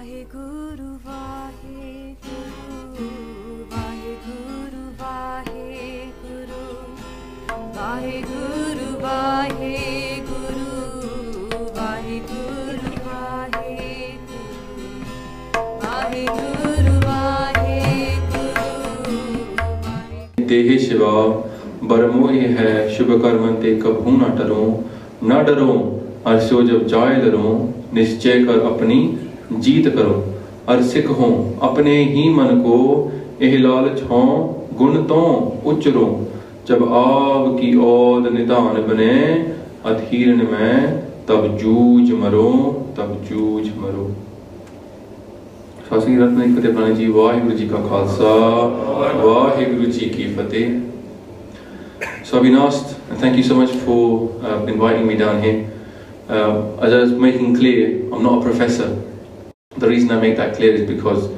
Vaheguru, Vaheguru, Vaheguru, Vaheguru, Vaheguru, Vaheguru, Vaheguru, Vaheguru, Vaheguru. देहि शिवा बरमोहि है शुभ कर्मंते कभू न डरो अरसो जब जाय डरो निश्चय कर अपनी जीत करो। अर सिख हो अपने ही मन को एह लालच हो गुण तो उच्चरो। जब आव की औद निदान बने अधीरन में तब जूझ मरो, तब जूझ मरो। शास्त्री रत्न फतेह पुरानी जी। वाहिगुरु जी का खालसा, वाहिगुरु जी की फतेह। So I've been asked, and thank you so much for inviting me down here. As I was making clear, I'm not a professor. The reason I make that clear is because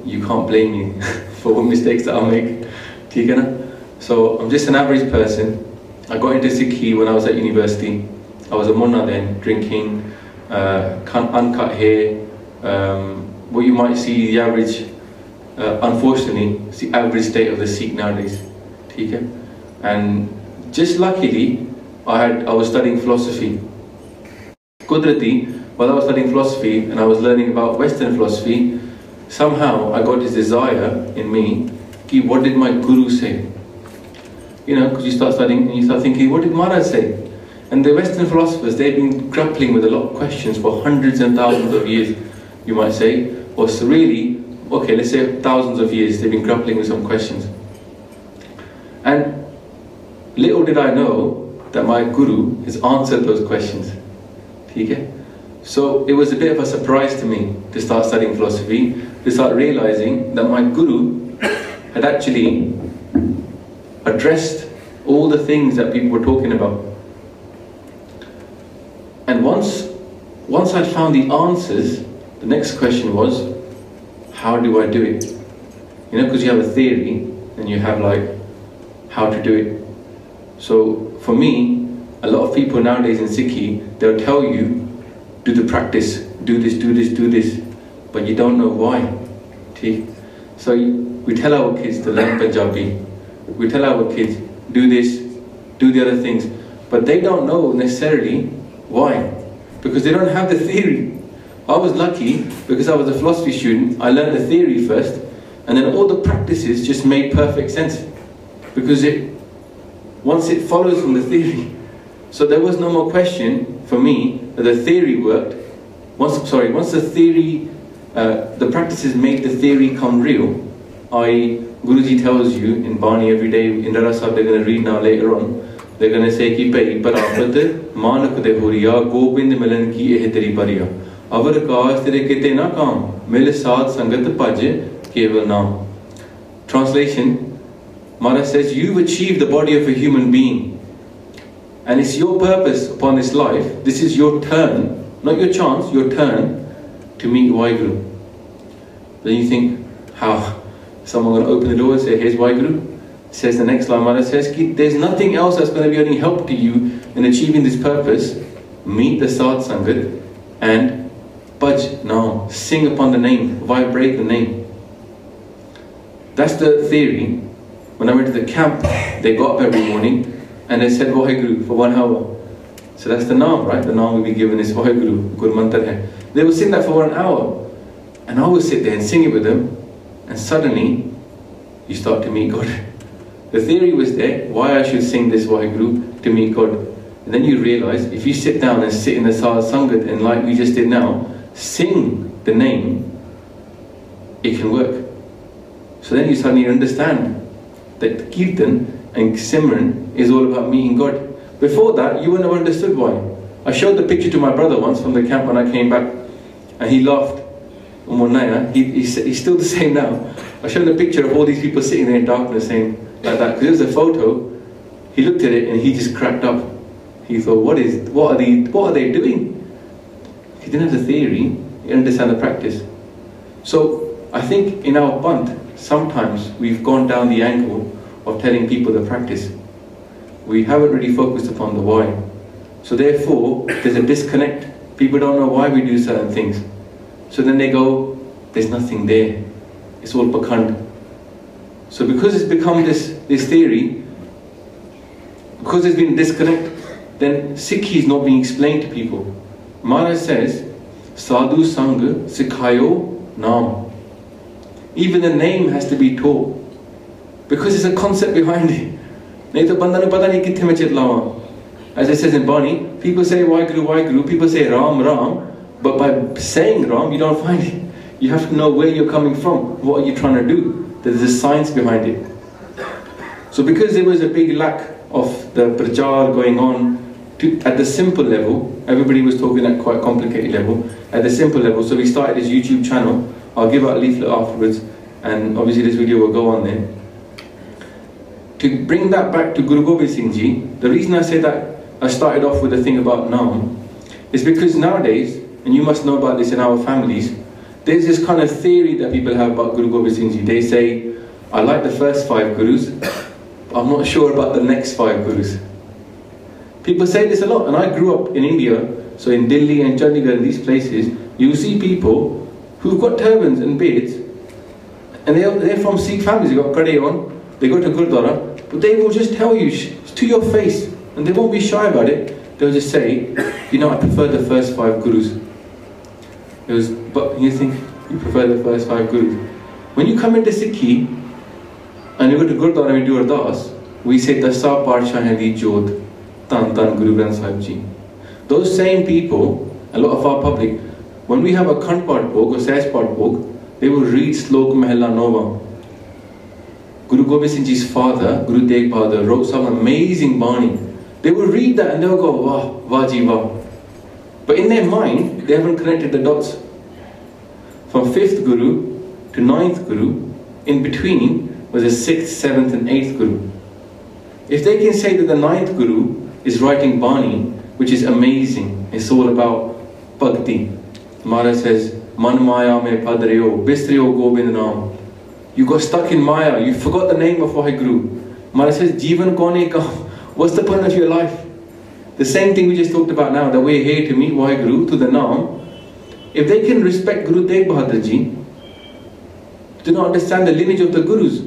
you can't blame me for mistakes that I'll make. ठीक है ना? So I'm just an average person. I got into Sikhi when I was at university. I was a munna then, drinking, uncut hair. What you might see the average, unfortunately, it's the average state of the Sikh nowadays. ठीक है? And just luckily, I was studying philosophy. Kudrati, while I was studying philosophy and I was learning about Western philosophy, somehow I got this desire in me, ki what did my Guru say? You know, because you start studying and you start thinking, what did Maharaj say? And the Western philosophers, they've been grappling with a lot of questions for hundreds and thousands of years, you might say. Or so really, okay, let's say thousands of years, they've been grappling with some questions. And little did I know that my Guru has answered those questions. Okay? So it was a bit of a surprise to me to start studying philosophy, to start realizing that my Guru had actually addressed all the things that people were talking about. And once I found the answers, the next question was, how do I do it? You know, because you have a theory and you have like how to do it. So for me, a lot of people nowadays in Sikhi, they'll tell you, do the practice, do this, do this, do this, but you don't know why. So we tell our kids to learn Punjabi, we tell our kids, do this, do the other things, but they don't know necessarily why, because they don't have the theory. I was lucky because I was a philosophy student, I learned the theory first, and then all the practices just made perfect sense, because once it follows from the theory. So there was no more question for me that the theory worked. Once the theory, the practices made the theory come real, i.e. Guruji tells you in Bani every day, in Tera Sahib they're going to read now later on, they're going to say ki bhei prapat manukh dehuriaa.gobind milen teri avar kaas tere kite na kaam mil Saadh Sangat bhej keval naam. Translation, Maharaj says, you've achieved the body of a human being. And it's your purpose upon this life, this is your turn, not your chance, your turn to meet Vaheguru. Then you think, how? Someone going to open the door and say, here's Vaheguru? Says the next line, Maharaj says, there's nothing else that's going to be any help to you in achieving this purpose. Meet the Saadh Sangat and bhaj naam, sing upon the name, vibrate the name. That's the theory. When I went to the camp, they got up every morning and they said Vaheguru for 1 hour. So that's the Naam, right? The Naam will be given is Vaheguru, Guru Mantar hai. They would sing that for 1 hour. And I would sit there and sing it with them, and suddenly you start to meet God. The theory was there, why I should sing this Vaheguru to meet God. And then you realize, if you sit down and sit in the Saadh Sangat and like we just did now, sing the name, it can work. So then you suddenly understand that Kirtan and Simran is all about meeting God. Before that, you wouldn't have understood why. I showed the picture to my brother once from the camp when I came back, and he laughed. He's still the same now. I showed a picture of all these people sitting there in darkness saying like that, because it was a photo. He looked at it and he just cracked up. He thought, what are they doing? He didn't have the theory, he didn't understand the practice. So I think in our Panth, sometimes we've gone down the angle of telling people the practice. We haven't really focused upon the why. So therefore, there's a disconnect. People don't know why we do certain things. So then they go, there's nothing there. It's all pakhand. So because it's become this theory, because there's been a disconnect, then Sikhi is not being explained to people. Maharaj says, Sadhu Sang Sikhayo Naam. Even the name has to be taught, because there's a concept behind it. Nahi to banda nu pata nahi kithe mein chitlawa. As it says in Bani, people say Vaheguru, Vaheguru, people say Ram, Ram, but by saying Ram, you don't find it. You have to know where you're coming from. What are you trying to do? There's a science behind it. So because there was a big lack of the prachar going on at the simple level, everybody was talking at quite complicated level, at the simple level, so we started this YouTube channel. I'll give out a leaflet afterwards, and obviously this video will go on there. To bring that back to Guru Gobind Singh Ji, the reason I say that I started off with the thing about Naam is because nowadays, and you must know about this in our families, there's this kind of theory that people have about Guru Gobind Singh Ji. They say, I like the first 5 Gurus, but I'm not sure about the next 5 Gurus. People say this a lot, and I grew up in India, so in Delhi and Chandigarh and these places, you see people who've got turbans and beards, and they're from Sikh families, they've got kade on, they go to Gurudwara, but they will just tell you to your face, and they won't be shy about it. They'll just say, you know, I prefer the first 5 Gurus. But you think you prefer the first 5 Gurus. When you come into Sikhi, and you go to Gurudwara and do Ardas, we say, Dasa Paatshah Di Jod, Tan Tan Guru Granth Sahib Ji. Those same people, a lot of our public, when we have a Khand Path Bhog or Sahaj Path Bhog, they will read Slok Mahela Nova. Guru Gobind Singh Ji's father, Guru Tegh Bahadur, wrote some amazing Bani. They will read that and they'll go, Wah, Wah Ji Wah. But in their mind, they haven't connected the dots. From 5th Guru to 9th Guru, in between was the 6th, 7th and 8th Guru. If they can say that the 9th Guru is writing Bani, which is amazing, it's all about Bhakti. Maharaj says, Man Maya me Padreo, Bistreo Gobind Naam. You got stuck in Maya, you forgot the name of Vaheguru. Maharaj says, Jivan Kone Ka, what's the point of your life? The same thing we just talked about now, that we're here to meet Vaheguru, to the Naam. If they can respect Guru Tegh Bahadur Ji, do not understand the lineage of the Gurus.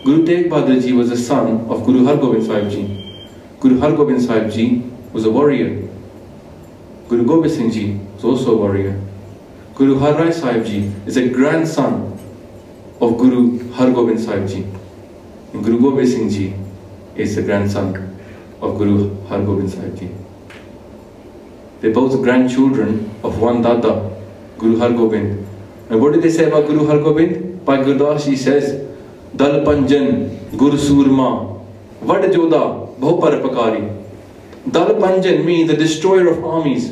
Guru Tegh Bahadur Ji was the son of Guru Hargobind Sahib Ji. Guru Hargobind Sahib Ji was a warrior. Guru Gobind Singh Ji was also a warrior. Guru Har Rai Sahib Ji is a grandson of Guru Hargobind Sahib Ji. And Guru Gobind Singh Ji is the grandson of Guru Hargobind Sahib Ji. They're both grandchildren of one Dada, Guru Hargobind. And what did they say about Guru Hargobind? Bhai Gurdas Ji says, Dal Panjan, Gur Surma, Vad Joda, Bhopar Pakari. Dal Panjan means the destroyer of armies.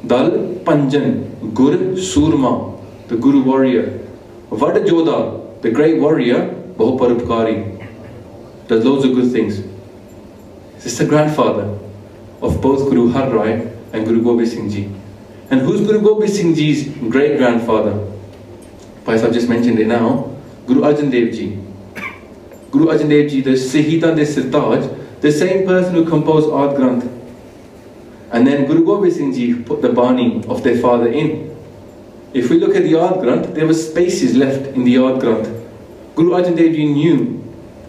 Dal Panjan, Gur Surma, the Guru warrior. Vad Joda, the great warrior, Bhopar Pakari. Does loads of good things. This is the grandfather of both Guru Har Rai and Guru Gobind Singh Ji. And who's Guru Gobind Singh Ji's great-grandfather? Bhai Sahib just mentioned it now. Guru Arjan Dev Ji. Guru Arjan Dev Ji, the Sahita de Sirtaj, the same person who composed Ard Granth. And then Guru Gobind Singh Ji put the Bani of their father in. If we look at the Ard Granth, there were spaces left in the Ard Granth. Guru Arjan Dev Ji knew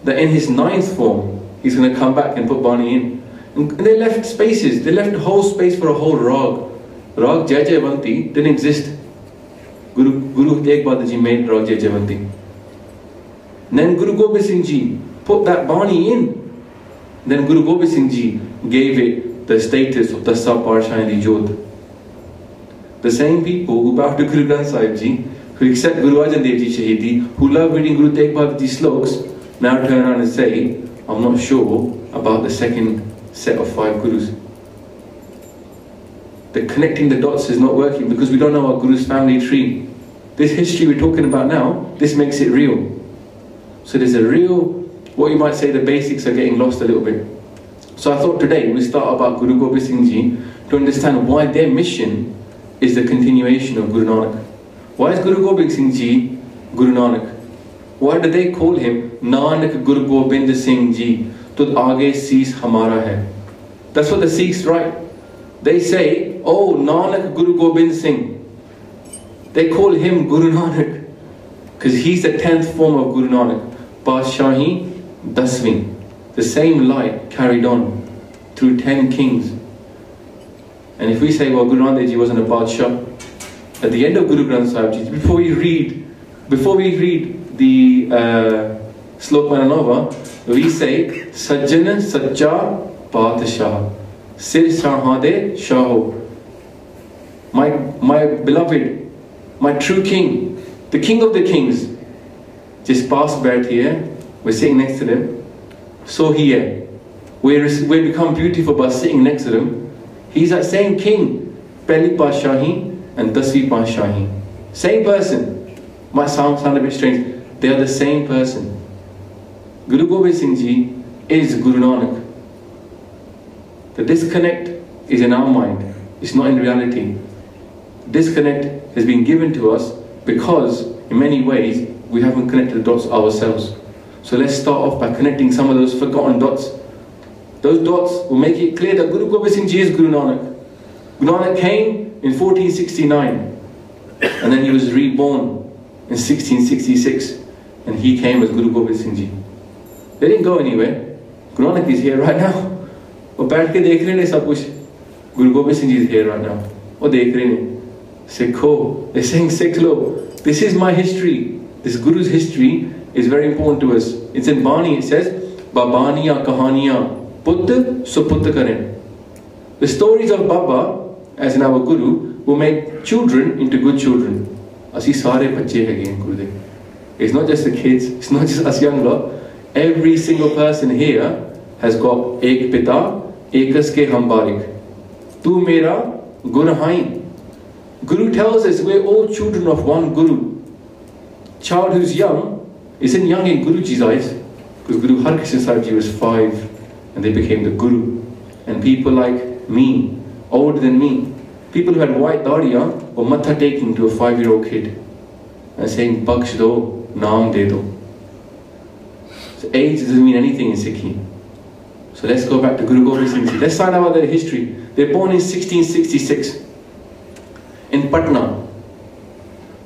that in his 9th form, he's going to come back and put Bani in. And they left spaces, they left a whole space for a whole Rag. Rag Jai Jaivanti didn't exist. Guru Tegh Bahadur Ji made Rag Jai Jaivanti. Then Guru Gobind Singh Ji put that Bani in. Then Guru Gobind Singh Ji gave it the status of Dasa Paatshah Di Jod. The same people who bow to Guru Granth Sahib Ji, who accept Guru Arjan Dev Ji Shahidi, who love reading Guru Tegh Bahadur Ji sloks, now turn around and say, I'm not sure about the second set of 5 Gurus. The connecting the dots is not working because we don't know our Guru's family tree. This history we're talking about now, this makes it real. So there's a real, what you might say, the basics are getting lost a little bit. So I thought today we start about Guru Gobind Singh Ji to understand why their mission is the continuation of Guru Nanak. Why is Guru Gobind Singh Ji Guru Nanak? Why do they call him Nanak Guru Gobind Singh Ji? Tud aage sees hamara hai. That's what the Sikhs write. They say, oh, Nanak Guru Gobind Singh. They call him Guru Nanak because he's the 10th form of Guru Nanak. Padshahi Dasvi, the same light carried on through 10 kings. And if we say, well, Guru Nanak Dev Ji wasn't a Badshah, at the end of Guru Granth Sahib Ji, before we read the Slok Mananova, we say, Sajjana Sajja Paatshah, Sir Sahade Shaho. My beloved, my true king, the king of the kings, just passed by here. We're sitting next to them. So here, we become beautiful by sitting next to them. He's that same king, Pehli Padshahi and Dasvi Padshahi. Same person. Might sound a bit strange. They are the same person. Guru Gobind Singh Ji is Guru Nanak. The disconnect is in our mind. It's not in reality. Disconnect has been given to us because, in many ways, we haven't connected the dots ourselves. So let's start off by connecting some of those forgotten dots. Those dots will make it clear that Guru Gobind Singh Ji is Guru Nanak. Guru Nanak came in 1469 and then he was reborn in 1666 and he came as Guru Gobind Singh Ji. They didn't go anywhere. Guru Nanak is here right now. वो बैठ के देख रहे हैं सब कुछ. Guru Gobind Singh Ji is here right now. वो देख रहे हैं. Sikho, they're saying Sikhlo. This is my history. This Guru's history is very important to us. It's in Bani. It says, Babaniya Kahaniya Putt Suput Karen. The stories of Baba, as in our Guru, will make children into good children. Asi sare bachche hai gain Gurudev. It's not just the kids. It's not just us young lot. Every single person here has got Ek Pita, Ekas ke hum barik. Tu mera Gur hain. Guru tells us we're all children of one Guru. Child who's young isn't young in Guruji's eyes, because Guru Harkishan Sahib Ji was 5 and they became the Guru. And people like me, older than me, people who had white dadiya were matha taking to a 5-year-old kid and saying, Baksh do, Naam de do. So age doesn't mean anything in Sikhi. So let's go back to Guru Gobind Singh Ji. Let's find out about their history. They're born in 1666 in Patna.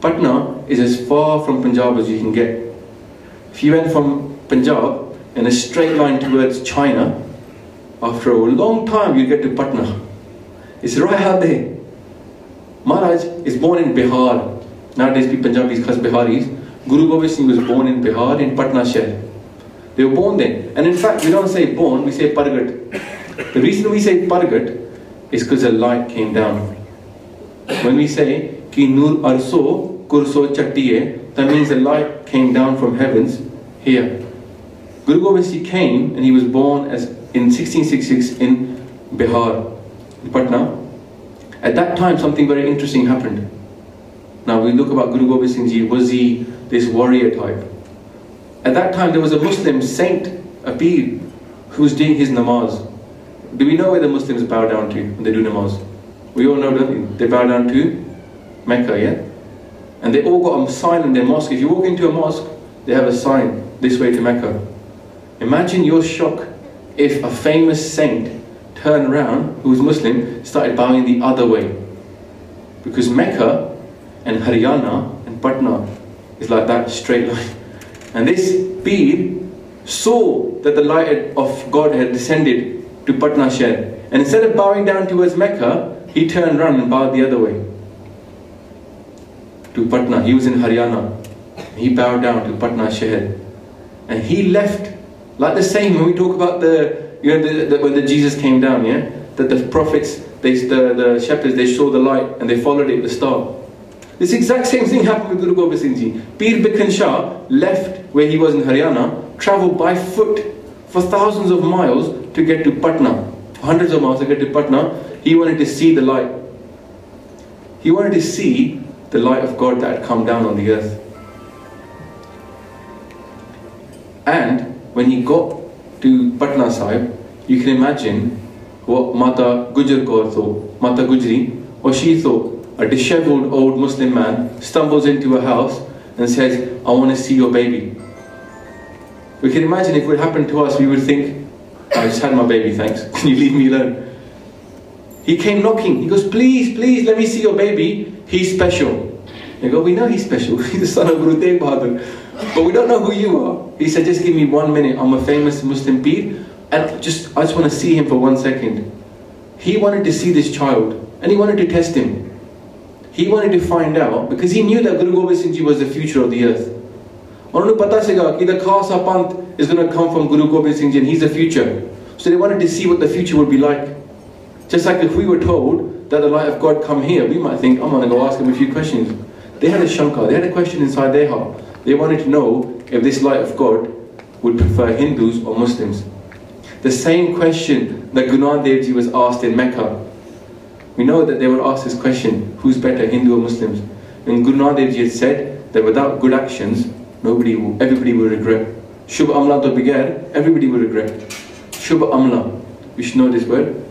Patna is as far from Punjab as you can get. If you went from Punjab in a straight line towards China, after a long time you get to Patna. It's right out there. Maharaj is born in Bihar. Nowadays we Punjabis because Biharis. Guru Gobind Singh was born in Bihar, in Patna Shahr. They were born there. And in fact, we don't say born, we say Pargat. The reason we say Pargat is because the light came down. When we say Ki Nur Arso Kurso Chattiye, that means the light came down from heavens here. Guru Gobind Singh came and he was born as in 1666 in Bihar, in Patna. At that time something very interesting happened. Now we look about Guru Gobind Singh Ji, was he this warrior type? At that time there was a Muslim saint, a Peer, who was doing his namaz. Do we know where the Muslims bow down to when they do namaz? We all know, don't we? They bow down to Mecca, yeah? And they all got a sign in their mosque. If you walk into a mosque, they have a sign, this way to Mecca. Imagine your shock if a famous saint turned around, who was Muslim, started bowing the other way. Because Mecca and Haryana and Patna is like that straight line. And this Peer saw that the light of God had descended to Patna Shahr. And instead of bowing down towards Mecca, he turned around and bowed the other way to Patna. He was in Haryana. He bowed down to Patna Shahr. And he left, like the same when we talk about when the Jesus came down, yeah? That the prophets, the shepherds, they saw the light and they followed it, the star. This exact same thing happened with Guru Gobind Singh Ji. Peer Bikhan Shah left where he was in Haryana, travelled by foot for thousands of miles to get to Patna. Hundreds of miles to get to Patna. He wanted to see the light. He wanted to see the light of God that had come down on the earth. And when he got to Patna Sahib, you can imagine what Mata Gujar Kaur thought, Mata Gujri, what she thought. A dishevelled old Muslim man stumbles into a house and says, I want to see your baby. We can imagine if it would happen to us, we would think, I just had my baby, thanks. Can you leave me alone? He came knocking. He goes, please, please, let me see your baby. He's special. They go, we know he's special, he's the son of Guru Tegh Bahadur, but we don't know who you are. He said, just give me 1 minute, I'm a famous Muslim Peer, and I just want to see him for 1 second. He wanted to see this child, and he wanted to test him. He wanted to find out, because he knew that Guru Gobind Singh Ji was the future of the earth. Unhonu pata siga ki the Khalsa Panth is going to come from Guru Gobind Singh Ji, and he's the future. So they wanted to see what the future would be like. Just like if we were told that the light of God come here, we might think, I'm going to go ask him a few questions. They had a shankar, they had a question inside their heart. They wanted to know if this light of God would prefer Hindus or Muslims. The same question that Guru Nanak Dev Ji was asked in Mecca. We know that they were asked this question, who's better, Hindu or Muslims? And Guru Nanak Dev Ji had said that without good actions, everybody will regret. Shubh amla to bighair, everybody will regret. Shubh amla, we should know this word.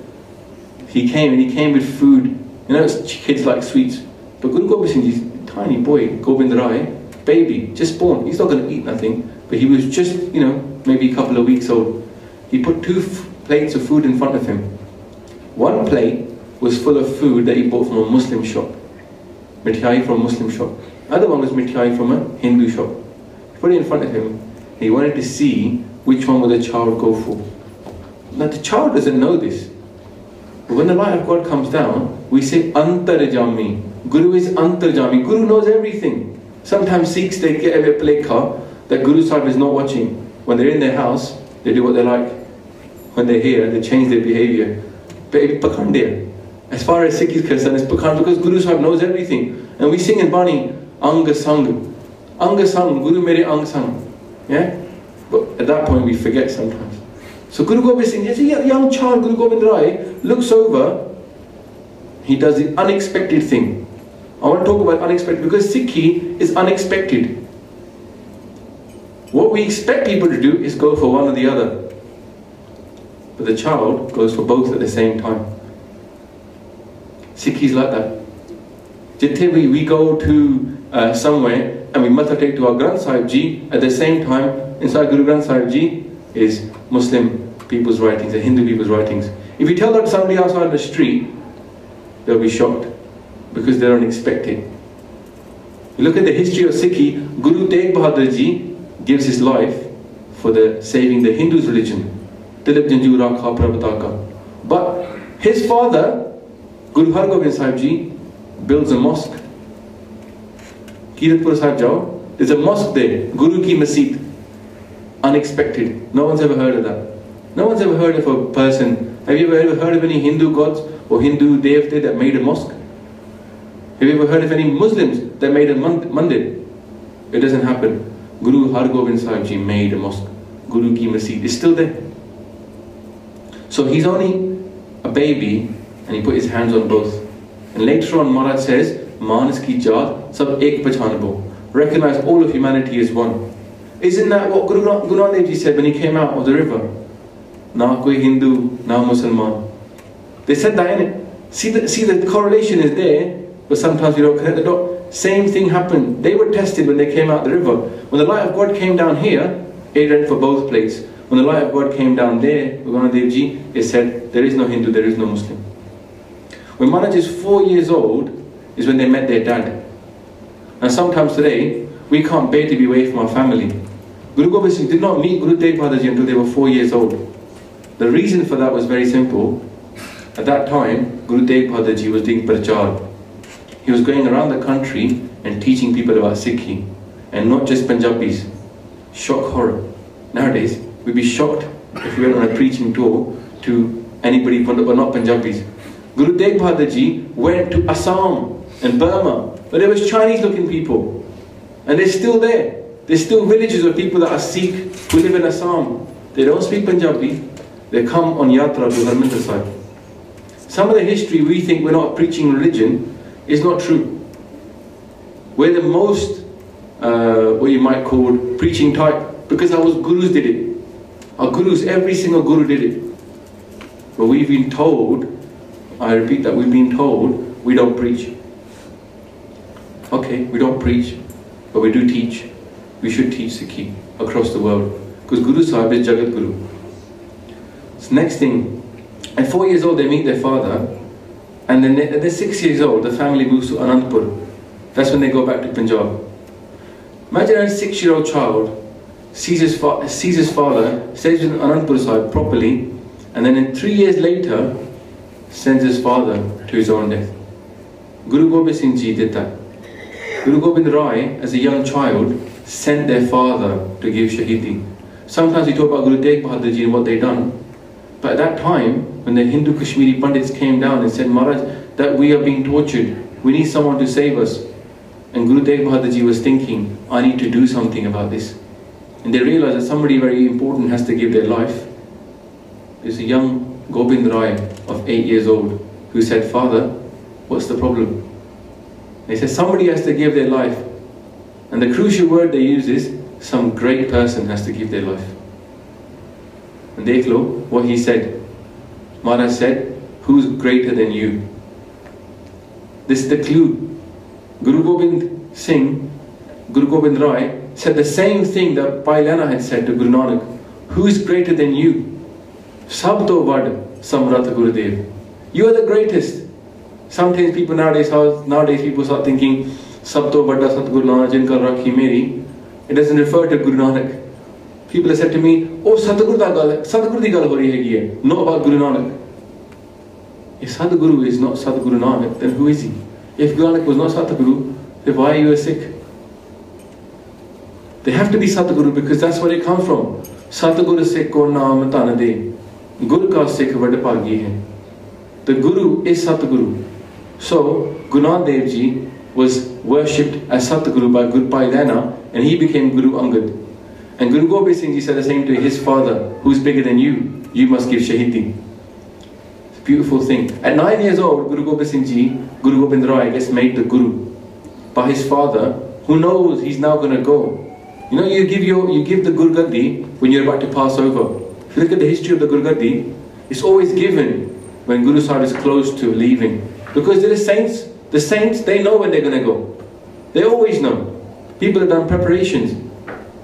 He came with food. You know, kids like sweets. But Guru Gobind Singh Ji's tiny boy, Gobind Rai, baby, just born. He's not going to eat nothing. But he was just, you know, maybe a couple of weeks old. He put 2 plates of food in front of him. One plate was full of food that he bought from a Muslim shop. Mithai from a Muslim shop. Other one was mithai from a Hindu shop. He put it in front of him. He wanted to see which one would the child go for. Now the child doesn't know this. But when the light of God comes down, we say Antarjami. Guru is Antarjami. Guru knows everything. Sometimes Sikhs, they get a bit plekha that Guru Sahib is not watching. When they're in their house, they do what they like. When they're here, they change their behavior. But it's Pakhandia. As far as Sikh is concerned, it's Pakhan because Guru Sahib knows everything. And we sing in Bani, Anga Sang. Anga Sang, Guru Mere Ang Sang. Yeah? But at that point we forget sometimes. So Guru Gobind Singh, as a young child, Guru Gobind Rai looks over, he does the unexpected thing. I want to talk about unexpected because Sikhi is unexpected. What we expect people to do is go for one or the other. But the child goes for both at the same time. Sikhi is like that. Jithe we go to somewhere and we must take to our Granth Sahib Ji, at the same time inside Guru Granth Sahib Ji is Muslim people's writings, and Hindu people's writings. If you tell that to somebody outside the street, they'll be shocked because they're unexpected. You look at the history of Sikhi, Guru Tegh Bahadur Ji gives his life for the saving the Hindu's religion. But his father, Guru Har Gobind Sahib Ji, builds a mosque. Kiratpur Sahib Jao, there's a mosque there, Guru Ki Masjid. Unexpected. No one's ever heard of that. No one's ever heard of a person. Have you ever heard of any Hindu gods or Hindu devte that made a mosque? Have you ever heard of any Muslims that made a mandir? It doesn't happen. Guru Har Gobind Sahib Ji made a mosque. Guru Ki Masjid is still there. So he's only a baby and he put his hands on both. And later on Maharaj says, Manas ki Jaat Sabh Ek Pachaanbo. Recognize all of humanity as one. Isn't that what Guru Nanak Dev Ji said when he came out of the river? Na koi Hindu, na Musliman. They said that, innit? See the correlation is there, but sometimes we don't connect the dot. Same thing happened. They were tested when they came out of the river. When the light of God came down here, it went for both places. When the light of God came down there, Guru Nanak Dev Ji, it said, there is no Hindu, there is no Muslim. When Maharaj is 4 years old, is when they met their dad. And sometimes today, we can't bear to be away from our family. Guru Gobind Singh did not meet Guru Tegh Bahadur Ji until they were 4 years old. The reason for that was very simple. At that time, Guru Tegh Bahadur Ji was doing prachar. He was going around the country and teaching people about Sikhi, and not just Punjabis. Shock horror. Nowadays, we'd be shocked if we went on a preaching tour to anybody but not Punjabis. Guru Tegh Bahadur Ji went to Assam and Burma, where there was Chinese-looking people, and they're still there. There's still villages of people that are Sikh who live in Assam. They don't speak Punjabi. They come on yatra to Anandpur Sahib. Some of the history we think we're not preaching religion is not true. We're the most, what you might call preaching type, because our gurus did it. Our gurus, every single guru did it. But we've been told, I repeat that, we've been told we don't preach. Okay, we don't preach, but we do teach. We should teach Sikhi across the world, because Guru Sahib is Jagat Guru. So next thing, at 4 years old they meet their father, and then they're 6 years old, the family moves to Anandpur. That's when they go back to Punjab. Imagine a 6-year-old child sees his father, stays in Anandpur Sahib properly, and then in 3 years later sends his father to his own death. Guru Gobind Singh Ji did that. Guru Gobind Rai, as a young child, sent their father to give Shahidi. Sometimes we talk about Guru Tegh Bahadur Ji and what they done, but at that time, when the Hindu Kashmiri Pandits came down and said, Maharaj, that we are being tortured, we need someone to save us. And Guru Tegh Bahadur Ji was thinking, I need to do something about this. And they realized that somebody very important has to give their life. There's a young Gobind Rai of 8 years old who said, Father, what's the problem? They said, somebody has to give their life. And the crucial word they use is, some great person has to give their life. And dekh lo what he said. Maharaj said, who's greater than you? This is the clue. Guru Gobind Singh, Guru Gobind Rai said the same thing that Bhai Lana had said to Guru Nanak. Who is greater than you? Sab to vad samrat Gurudev. You are the greatest. Sometimes people nowadays people start thinking, Sab to vadda Satguru Nanak jinkal rakhi meri. It doesn't refer to Guru Nanak. People have said to me, oh, Satguru di gal ho rahi hai, not about Guru Nanak. If Sadguru is not Sadguru Nanak, then who is he? If Guru Nanak was not Sadguru, then why are you a Sikh? They have to be Sadguru because that's where they come from. Sadguru Sikh ko naam tan de, Guru ka Sikh vad bhagi hai. The Guru is Sadguru. So, Guru Nanak Dev Ji was worshipped as Sadguru by Guru Bhai Lana, and he became Guru Angad. And Guru Gobind Singh Ji said the same to his father, who's bigger than you? You must give Shahidi. It's a beautiful thing. At 9 years old, Guru Gobind Singh Ji, Guru Gobind Rai gets made the Guru by his father, who knows he's now going to go. You know, you give the Guru Gaddi when you're about to pass over. If you look at the history of the Guru Gaddi, it's always given when Guru Sahib is close to leaving. Because they're the saints, they know when they're going to go. They always know. People have done preparations.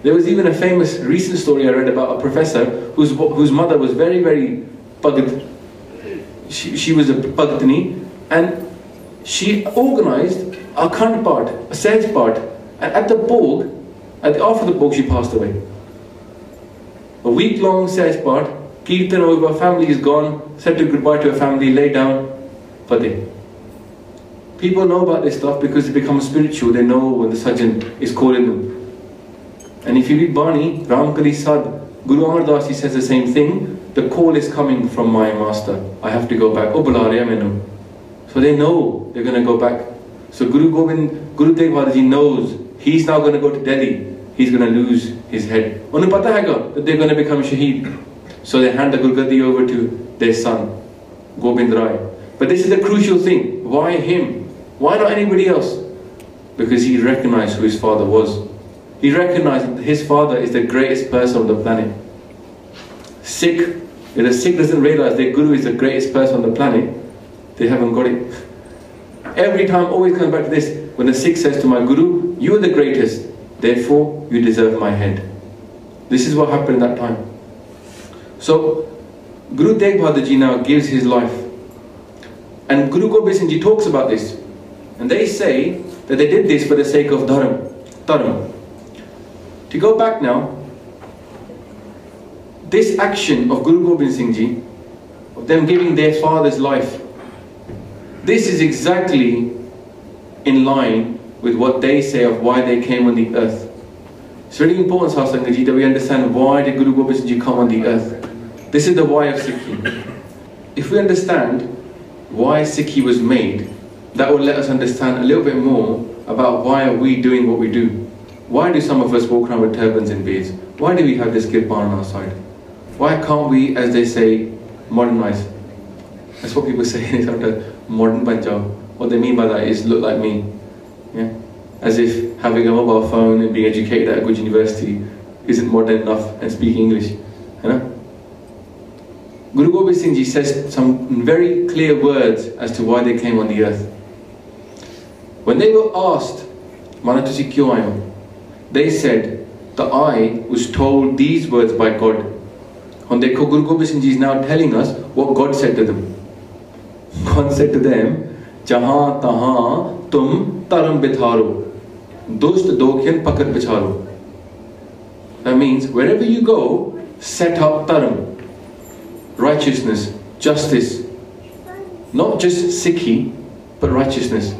There was even a famous recent story I read about a professor whose mother was very, very Bhagat. She was a Bhagatini, and she organized a Khand part, a Sahaj part, and at the Bhog, after the Bhog she passed away. A week-long Sahaj part, Kirtan over, family is gone, said goodbye to her family, lay down, Fateh. People know about this stuff because they become spiritual, they know when the Sajjan is calling them. And if you read Bani, Ramkali Sad, Guru Amar Das Ji says the same thing. The call is coming from my master. I have to go back. Oh, bula raha mainu. So they know they're going to go back. So Guru Tegh Bahadur Ji knows he's now going to go to Delhi. He's going to lose his head. Unhe pata hai that they're going to become Shaheed. So they hand the Guru Gaddi over to their son, Gobind Rai. But this is the crucial thing. Why him? Why not anybody else? Because he recognized who his father was. He recognized that his father is the greatest person on the planet. If a Sikh doesn't realize their Guru is the greatest person on the planet, they haven't got it. Every time, always comes back to this. When a Sikh says to my Guru, you are the greatest, therefore you deserve my head. This is what happened at that time. So, Guru Tegh Bahadur Ji now gives his life. And Guru Gobind Singh Ji talks about this. And they say that they did this for the sake of Dharam. To go back now, this action of Guru Gobind Singh Ji, of them giving their father's life, this is exactly in line with what they say of why they came on the earth. It's really important, Saadh Sangat Ji, that we understand why did Guru Gobind Singh Ji come on the earth. This is the why of Sikhi. If we understand why Sikhi was made, that will let us understand a little bit more about why are we doing what we do. Why do some of us walk around with turbans and beards? Why do we have this kirpan on our side? Why can't we, as they say, modernize? That's what people say, it's not a modern Punjab. What they mean by that is look like me. Yeah? As if having a mobile phone and being educated at a good university isn't modern enough and speaking English. You know? Guru Gobind Singh Ji says some very clear words as to why they came on the earth. When they were asked, Mana tusi kyo aaye ho? They said that I was told these words by God. And Guru Gobind Singh Ji is now telling us what God said to them. God said to them, Jahan tahan tum taram bitharo. Dust dokyan pakat bicharo. That means wherever you go, set up taram. Righteousness, justice. Not just Sikhi, but righteousness.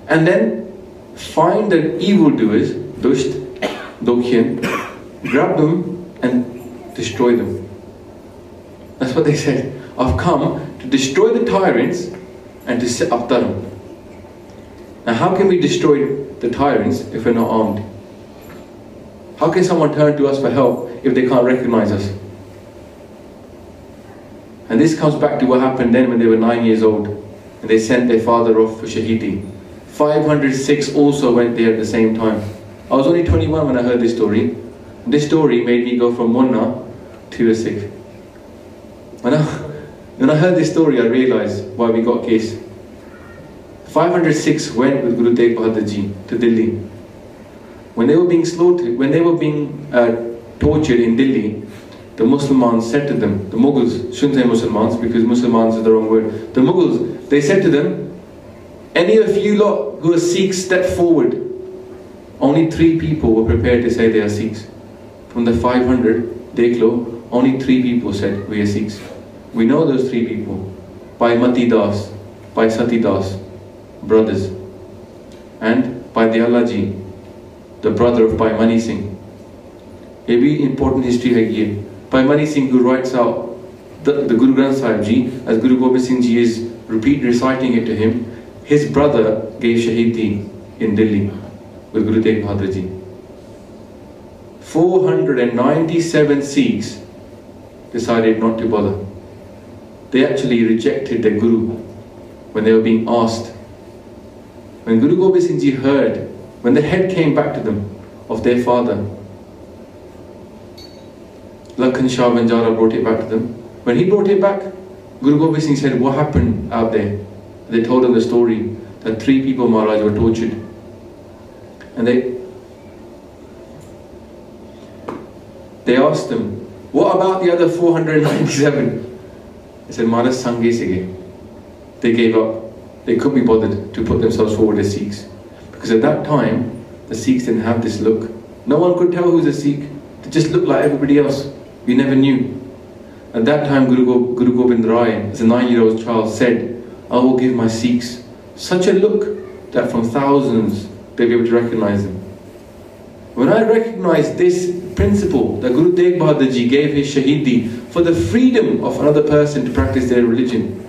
And then find the evildoers, dust, dokyan, grab them and destroy them. That's what they said. I've come to destroy the tyrants and to set up dharam. Now how can we destroy the tyrants if we're not armed? How can someone turn to us for help if they can't recognize us? And this comes back to what happened then when they were 9 years old and they sent their father off for Shahidi. 500 Sikhs also went there at the same time. I was only 21 when I heard this story. This story made me go from Munna to a Sikh. When I heard this story, I realized why we got case. 500 Sikhs went with Guru Tegh Bahadur Ji to Delhi. When they were being slaughtered, when they were being tortured in Delhi, the Muslims said to them, the Mughals, shouldn't say Muslims because Muslims is the wrong word. The Mughals, they said to them, any of you lot who are Sikhs, step forward. Only 3 people were prepared to say they are Sikhs. From the 500, Dekhlo, only 3 people said we are Sikhs. We know those 3 people. By Mati Das, by Sati Das, brothers. And by Dayala Ji, the brother of Bhai Mani Singh. A very important history hai ye. Bhai Mani Singh, who writes out the Guru Granth Sahib Ji, as Guru Gobind Singh Ji is reciting it to him, his brother gave Shahidi in Delhi with Guru Tegh Bahadur Ji. 497 Sikhs decided not to bother. They actually rejected their Guru when they were being asked. When Guru Gobind Singh Ji heard, when the head came back to them of their father, Lakhan Shah Banjara brought it back to them. When he brought it back, Guru Gobind Singh said, what happened out there? They told him the story that 3 people, Maharaj, were tortured. And they asked them, what about the other 497? They said, Maharaj Sange Sige. They gave up. They couldn't be bothered to put themselves forward as Sikhs. Because at that time, the Sikhs didn't have this look. No one could tell who's a Sikh. They just looked like everybody else. You never knew. At that time, Guru Gobind Rai, as a 9-year-old child, said, I will give my Sikhs such a look that from thousands they'll be able to recognize them. When I recognized this principle that Guru Tegh Bahadur Ji gave his Shahidi for the freedom of another person to practice their religion,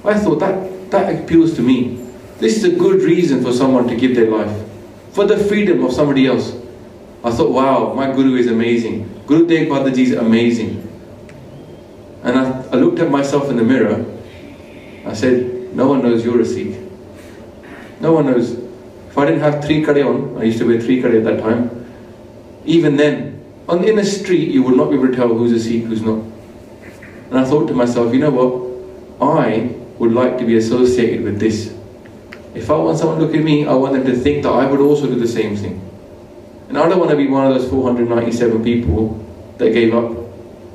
I thought that appeals to me. This is a good reason for someone to give their life for the freedom of somebody else. I thought, wow, my Guru is amazing. Guru Tegh Bahadur Ji is amazing. And I looked at myself in the mirror. I said, no one knows you're a Sikh. No one knows. If I didn't have 3 kade on, I used to wear 3 kade at that time, even then, in the street, you would not be able to tell who's a Sikh, who's not. And I thought to myself, you know what? I would like to be associated with this. If I want someone to look at me, I want them to think that I would also do the same thing. And I don't want to be one of those 497 people that gave up.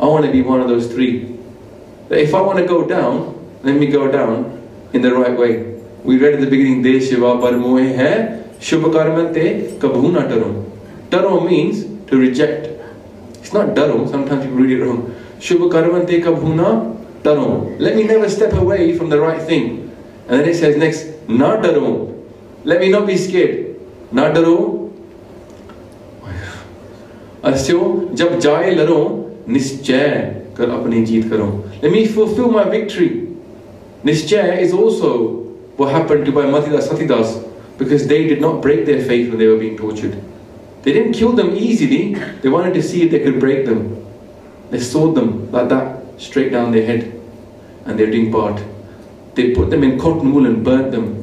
I want to be one of those 3. That if I want to go down, let me go down in the right way. We read at the beginning, De Shiva Parmohe hai, Shubhakarmante Kabhu na Tarum. Tarum means to reject. It's not Darum, sometimes people read it wrong. Shubhakarmante Kabhu na Tarum. Let me never step away from the right thing. And then it says next, Na Darum. Let me not be scared. Na Darum. Asyo, Jab Jaye Laron, Nischay Kar Apni Jeet Karon. Let me fulfill my victory. Nischay is also what happened to Bhai Matidas Satidas, because they did not break their faith when they were being tortured. They didn't kill them easily, they wanted to see if they could break them. They sawed them like that, straight down their head, and they're doing part. They put them in cotton wool and burnt them.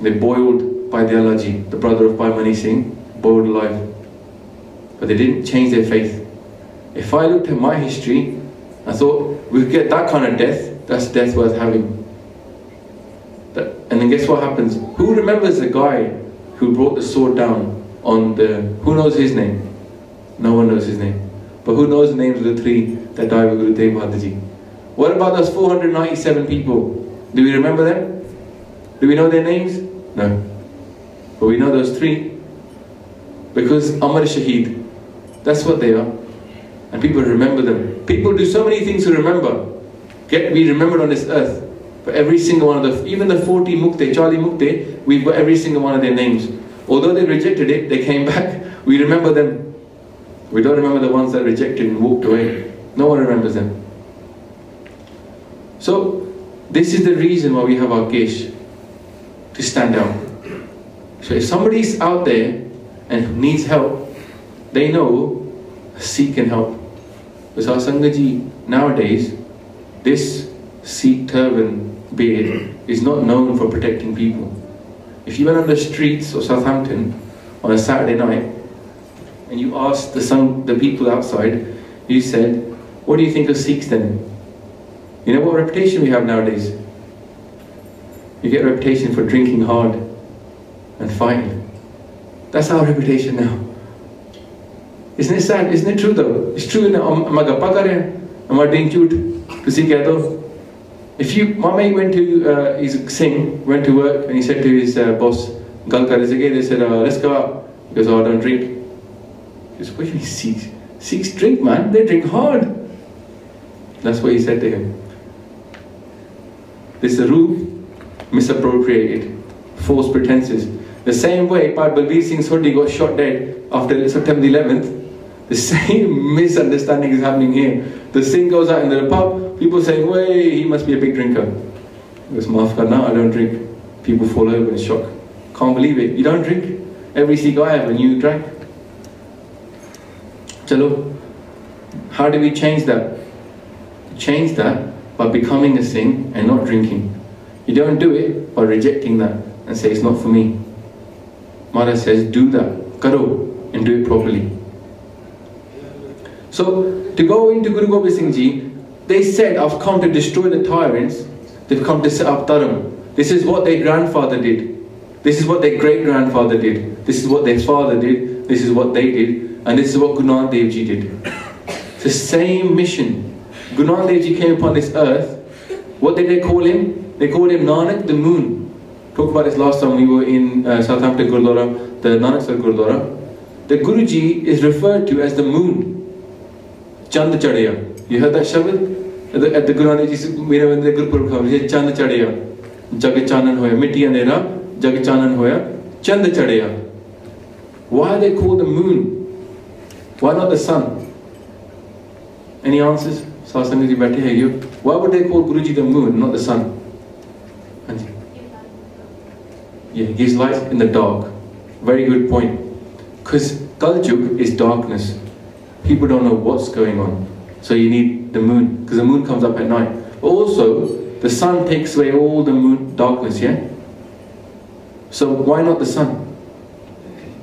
They boiled Bhai Dayala Ji, the brother of Bhai Mani Singh, boiled alive. But they didn't change their faith. If I looked at my history, I thought, we'll get that kind of death, that's death worth having. And then guess what happens? Who remembers the guy who brought the sword down on the... Who knows his name? No one knows his name. But who knows the names of the 3 that died with Guru Tegh Bahadur Ji? What about those 497 people? Do we remember them? Do we know their names? No. But we know those three because Amar Shaheed, that's what they are. And people remember them. People do so many things to remember. Get be remembered on this earth. But every single one of the, even the 40 Mukte, Charlie Mukte, we've got every single one of their names. Although they rejected it, they came back, we remember them. We don't remember the ones that rejected and walked away. No one remembers them. So, this is the reason why we have our Kesh, to stand out. So if somebody's out there and needs help, they know a Sikh can help. But Saadh Sangat ji, nowadays, this Sikh turban beard is not known for protecting people. If you went on the streets of Southampton on a Saturday night and you asked the people outside, you said, what do you think of Sikhs then? You know what reputation we have nowadays? You get a reputation for drinking hard and fighting. That's our reputation now. Isn't it sad? Isn't it true though? It's true now. I'm doing cute. If you, my mate went to, he's a Singh, went to work and he said to his boss, Gal kar rahe they said, let's go out. He goes, oh, I don't drink. He goes, what do you mean Sikhs? Sikhs drink, man. They drink hard. That's what he said to him. This is a rule, misappropriated, false pretenses. The same way Pat Balbir Singh Sodhi got shot dead after September 11th, the same misunderstanding is happening here. The Singh goes out in the pub, people saying, way, he must be a big drinker. He goes, maaf karna, I don't drink. People fall over in shock. Can't believe it. You don't drink? Every Sikh I have and you drank. Chalo, how do we change that? Change that by becoming a Singh and not drinking. You don't do it by rejecting that and say it's not for me. Maharaj says do that, karo, and do it properly. So to go into Guru Gobind Singh Ji, they said, I've come to destroy the tyrants, they've come to set up Dharam. This is what their grandfather did. This is what their great-grandfather did. This is what their father did. This is what they did. And this is what Guru Nanak Dev Ji did. It's the same mission. Guru Nanak Dev Ji came upon this earth. What did they call him? They called him Nanak, the moon. Talked about this last time we were in Southampton Gurudwara, the Nanak Sar Gurudwara. The Guruji is referred to as the moon. Chand Chadaya. You heard that Shabad? At the Guru Nanak Dev Ji, when the Gurupurab comes, he said Chand Chadaya. Jag Chanan Hoya. Mitti Andhera, Jag Chanan Hoya. Chand Chadaya. Why are they called the moon? Why not the sun? Any answers? Saadh Sangat ji baithe hai you. Why would they call Guruji the moon, not the sun? Yeah, he gives light in the dark. Very good point. Because Kaljug is darkness. People don't know what's going on. So you need the moon, because the moon comes up at night. But also, the sun takes away all the moon darkness, yeah? So why not the sun?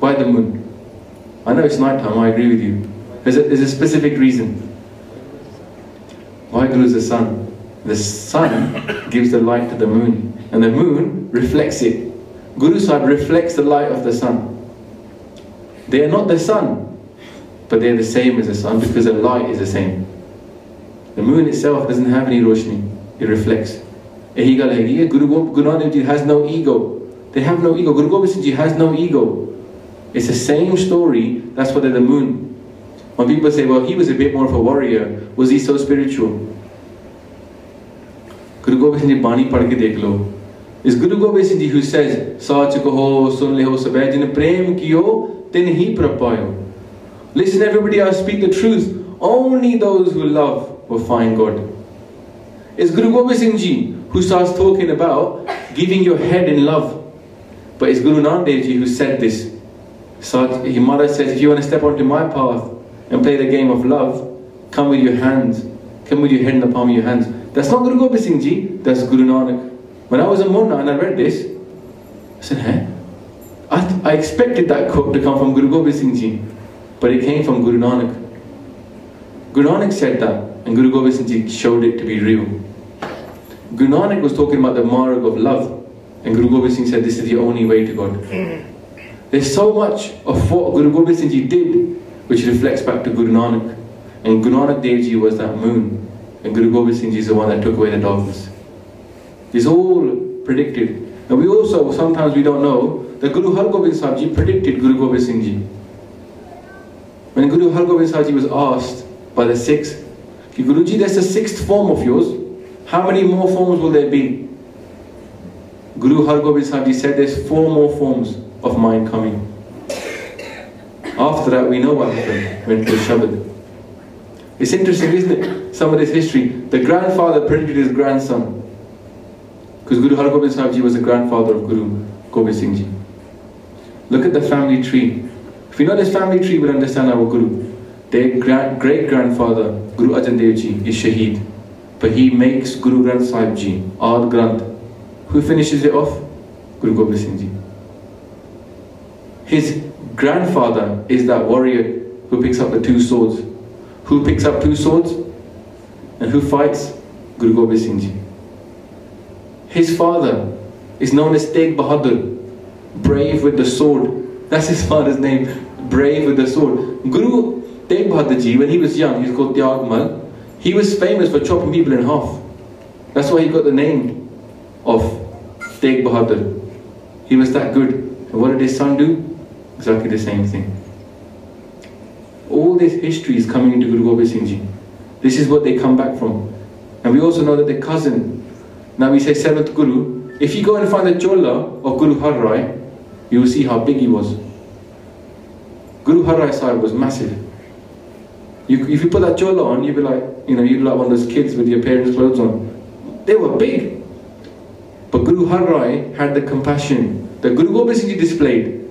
Why the moon? I know it's night time, I agree with you. There's a specific reason. Why Guru is the sun? The sun gives the light to the moon, and the moon reflects it. Guru Sahib reflects the light of the sun. They are not the sun, but they are the same as the sun because the light is the same. The moon itself doesn't have any roshni, it reflects. Guru Nanak Dev Ji has no ego. They have no ego. Guru Gobind Singh Ji has no ego. It's the same story, that's why they're the moon. When people say, well, he was a bit more of a warrior, was he so spiritual? Guru Gobind Singh Ji Bani padh ke dekh lo. It's Guru Gobind Singh Ji who says, Sach kaho, sun leho sabay, jin prem kiyo, tin hi prapayo. Listen everybody, I speak the truth. Only those who love will find God. It's Guru Gobind Singh Ji who starts talking about giving your head in love. But it's Guru Nanak Dev Ji who said this. Maharaj says, if you want to step onto my path and play the game of love, come with your hands. Come with your head in the palm of your hands. That's not Guru Gobind Singh Ji, that's Guru Nanak. When I was a Munna and I read this, I said, I expected that quote to come from Guru Gobind Singh Ji, but it came from Guru Nanak. Guru Nanak said that, and Guru Gobind Singh Ji showed it to be real. Guru Nanak was talking about the marg of love, and Guru Gobind Singh said this is the only way to God. There's so much of what Guru Gobind Singh Ji did, which reflects back to Guru Nanak. And Guru Nanak Dev Ji was that moon, and Guru Gobind Singh Ji is the one that took away the darkness. It's all predicted. And we also, sometimes we don't know, that Guru Har Gobind Sahib Ji predicted Guru Gobind Singh Ji. When Guru Har Gobind Sahib Ji was asked by the Sikhs, Guruji, there's a sixth form of yours, how many more forms will there be? Guru Har Gobind Sahib Ji said there's 4 more forms of mine coming. After that we know what happened, went to the Shabad. It's interesting, isn't it? Some of this history. The grandfather predicted his grandson. Because Guru Har Gobind Sahib Ji was the grandfather of Guru Gobind Singh Ji. Look at the family tree. If we know this family tree, we'll understand our Guru. Their great-grandfather, Guru Arjan Dev Ji, is Shaheed. But he makes Guru Granth Sahib Ji, Guru Granth. Who finishes it off? Guru Gobind Singh Ji. His grandfather is that warrior who picks up the 2 swords. Who picks up 2 swords? And who fights? Guru Gobind Singh Ji. His father is known as Tegh Bahadur, brave with the sword. That's his father's name, brave with the sword. Guru Tegh Bahadur Ji, when he was young, he was called Tyagmal. He was famous for chopping people in half. That's why he got the name of Tegh Bahadur. He was that good. And what did his son do? Exactly the same thing. All this history is coming into Guru Gobind Singh Ji. This is what they come back from. And we also know that their cousin, now we say 7th Guru, if you go and find the chola of Guru Har Rai, you will see how big he was. Guru Har Rai Sahib was massive. If you put that chola on, you'd be like, you'd be like one of those kids with your parents' clothes on. They were big. But Guru Har Rai had the compassion that Guru Gobind Singh Ji displayed.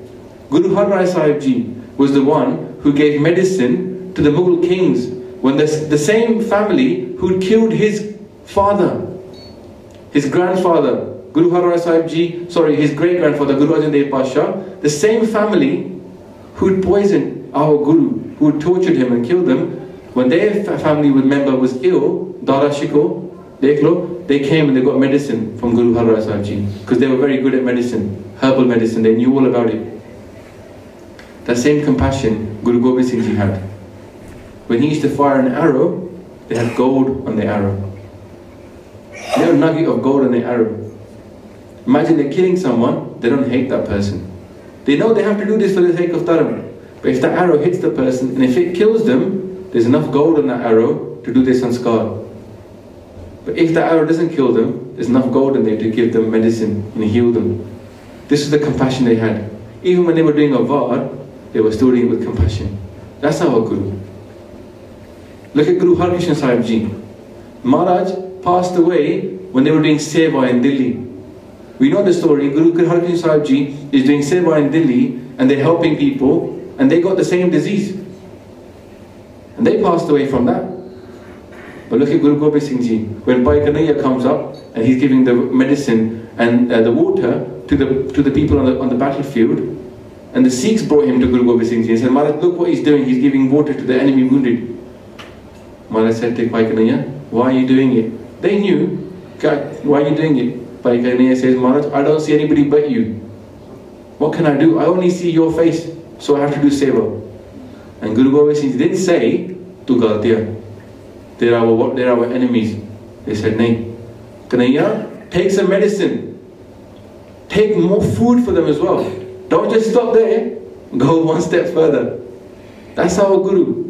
Guru Har Rai Sahib Ji was the one who gave medicine to the Mughal kings when the same family who killed his father, his grandfather, Guru Har Rai Sahib Ji, his great-grandfather, Guru Arjan Paatshah, the same family who poisoned our Guru, who tortured him and killed him, when their family member was ill, Dara Shiko, they came and they got medicine from Guru Har Rai Sahib Ji, because they were very good at medicine, herbal medicine, they knew all about it. That same compassion Guru Gobind Singh Ji had. When he used to fire an arrow, they had gold on the arrow. They had a nugget of gold on the arrow. Imagine they're killing someone, they don't hate that person. They know they have to do this for the sake of Dharam. But if that arrow hits the person, and if it kills them, there's enough gold on that arrow to do their sanskar. But if that arrow doesn't kill them, there's enough gold in there to give them medicine and heal them. This is the compassion they had. Even when they were doing a var, they were still doing it with compassion. That's our Guru. Look at Guru Har Krishna Sahib Ji. Maharaj passed away when they were doing seva in Delhi. We know the story. Guru Har Krishna Sahib Ji is doing seva in Delhi and they're helping people and they got the same disease. And they passed away from that. But look at Guru Gobind Singh Ji. When Bhai Kanhaiya comes up and he's giving the medicine and the water to the people on the battlefield, and the Sikhs brought him to Guru Gobind Singh Ji and said, Maharaj, look what he's doing, he's giving water to the enemy wounded. Maharaj said to Bhai Kanhaiya, why are you doing it? They knew, why are you doing it? Bhai Kanhaiya says, Maharaj, I don't see anybody but you. What can I do? I only see your face, so I have to do seva. And Guru Gobind Singh Ji didn't say, Tu galtiya, they're our enemies. They said, Nahi. Kanhaiya, take some medicine. Take more food for them as well. Don't just stop there, go one step further. That's our Guru.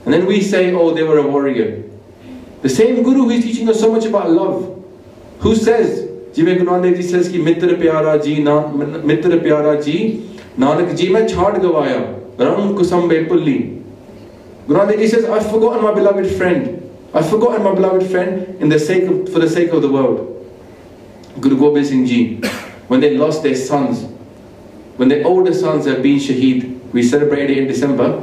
And then we say, oh, they were a warrior. The same Guru who is teaching us so much about love, who says, Jive Guru Nanak Dev Ji says, ki Mitra Pyara Ji, Nanak Ji mein chhad gavaya, Ram Kusambe Pulli. Guru Nanak Dev Ji says, I've forgotten my beloved friend. I've forgotten my beloved friend for the sake of the world. Guru Gobind Singh Ji, when they lost their sons, when their older sons have been shaheed, we celebrated it in December.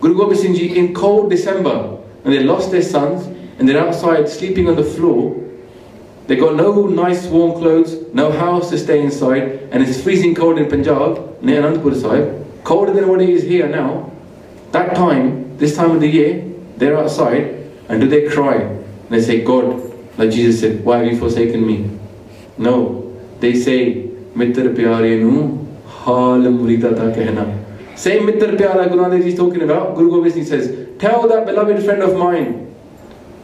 Guru Gobind Singh Ji, in cold December, when they lost their sons and they're outside sleeping on the floor, they got no nice warm clothes, no house to stay inside, and it's freezing cold in Punjab, near Anandpur Sahib, colder than what it is here now. That time, this time of the year, they're outside, and do they cry? And they say, God, like Jesus said, why have you forsaken me? No, they say, Mitra Pyare Nu, Hal Murida Ta Kehna. Same Mitra Pyara Guru Nanak Dev Ji is talking about, Guru Gobind Singh says, tell that beloved friend of mine,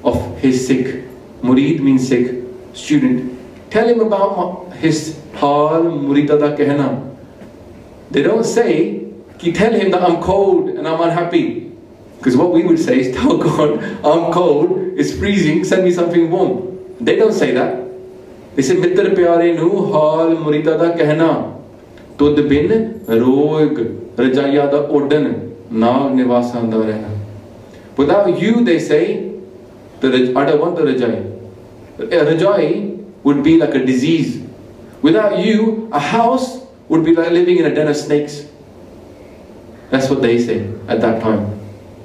of his Sikh, Murid means Sikh, student, tell him about his hal murida da kehna. They don't say, tell him that I'm cold and I'm unhappy. Because what we would say is, tell God, I'm cold, it's freezing, send me something warm. They don't say that. They say, Mittar pyare nu hal murida da kehna. Tud bin roig rajaya da odan naag nivasan da rehna. Without you, they say, I don't want the rajai. A rajai would be like a disease. Without you, a house would be like living in a den of snakes. That's what they say at that time.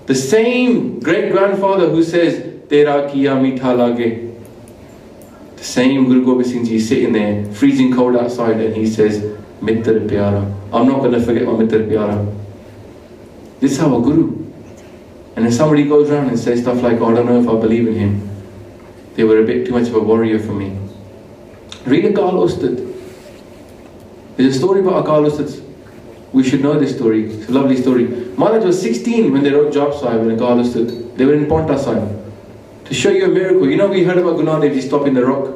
The same great-grandfather who says, Tera Keeaaa Meetha Laage. The same Guru Gobind Singh Ji sitting there, freezing cold outside, and he says, Mittar pyara. I'm not going to forget my Mittar pyara. This is our Guru. And then somebody goes around and says stuff like, oh, I don't know if I believe in him. They were a bit too much of a warrior for me. Read Akaal Ustat. There's a story about Akaal Ustat. We should know this story. It's a lovely story. Maharaj was 16 when they wrote Jaat Sabh and Akaal Ustat. They were in Paonta Sahib. To show you a miracle. You know, we heard about Guru Nanak Dev Ji stopping the rock.